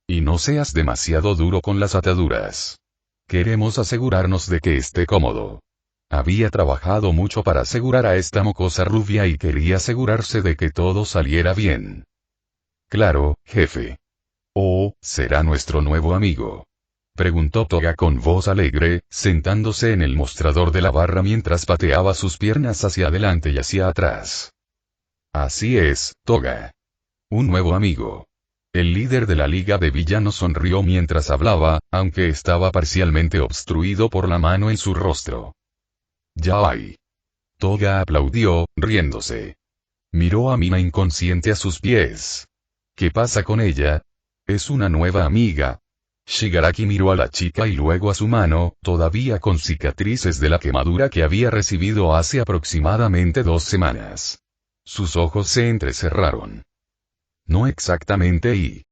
Y no seas demasiado duro con las ataduras. Queremos asegurarnos de que esté cómodo. Había trabajado mucho para asegurar a esta mocosa rubia y quería asegurarse de que todo saliera bien. Claro, jefe. Oh, será nuestro nuevo amigo. Preguntó Toga con voz alegre, sentándose en el mostrador de la barra mientras pateaba sus piernas hacia adelante y hacia atrás. Así es, Toga. Un nuevo amigo. El líder de la Liga de Villanos sonrió mientras hablaba, aunque estaba parcialmente obstruido por la mano en su rostro. Ya hay. Toga aplaudió, riéndose. Miró a Mina inconsciente a sus pies. ¿Qué pasa con ella? Es una nueva amiga. Shigaraki miró a la chica y luego a su mano, todavía con cicatrices de la quemadura que había recibido hace aproximadamente 2 semanas. Sus ojos se entrecerraron. No exactamente y...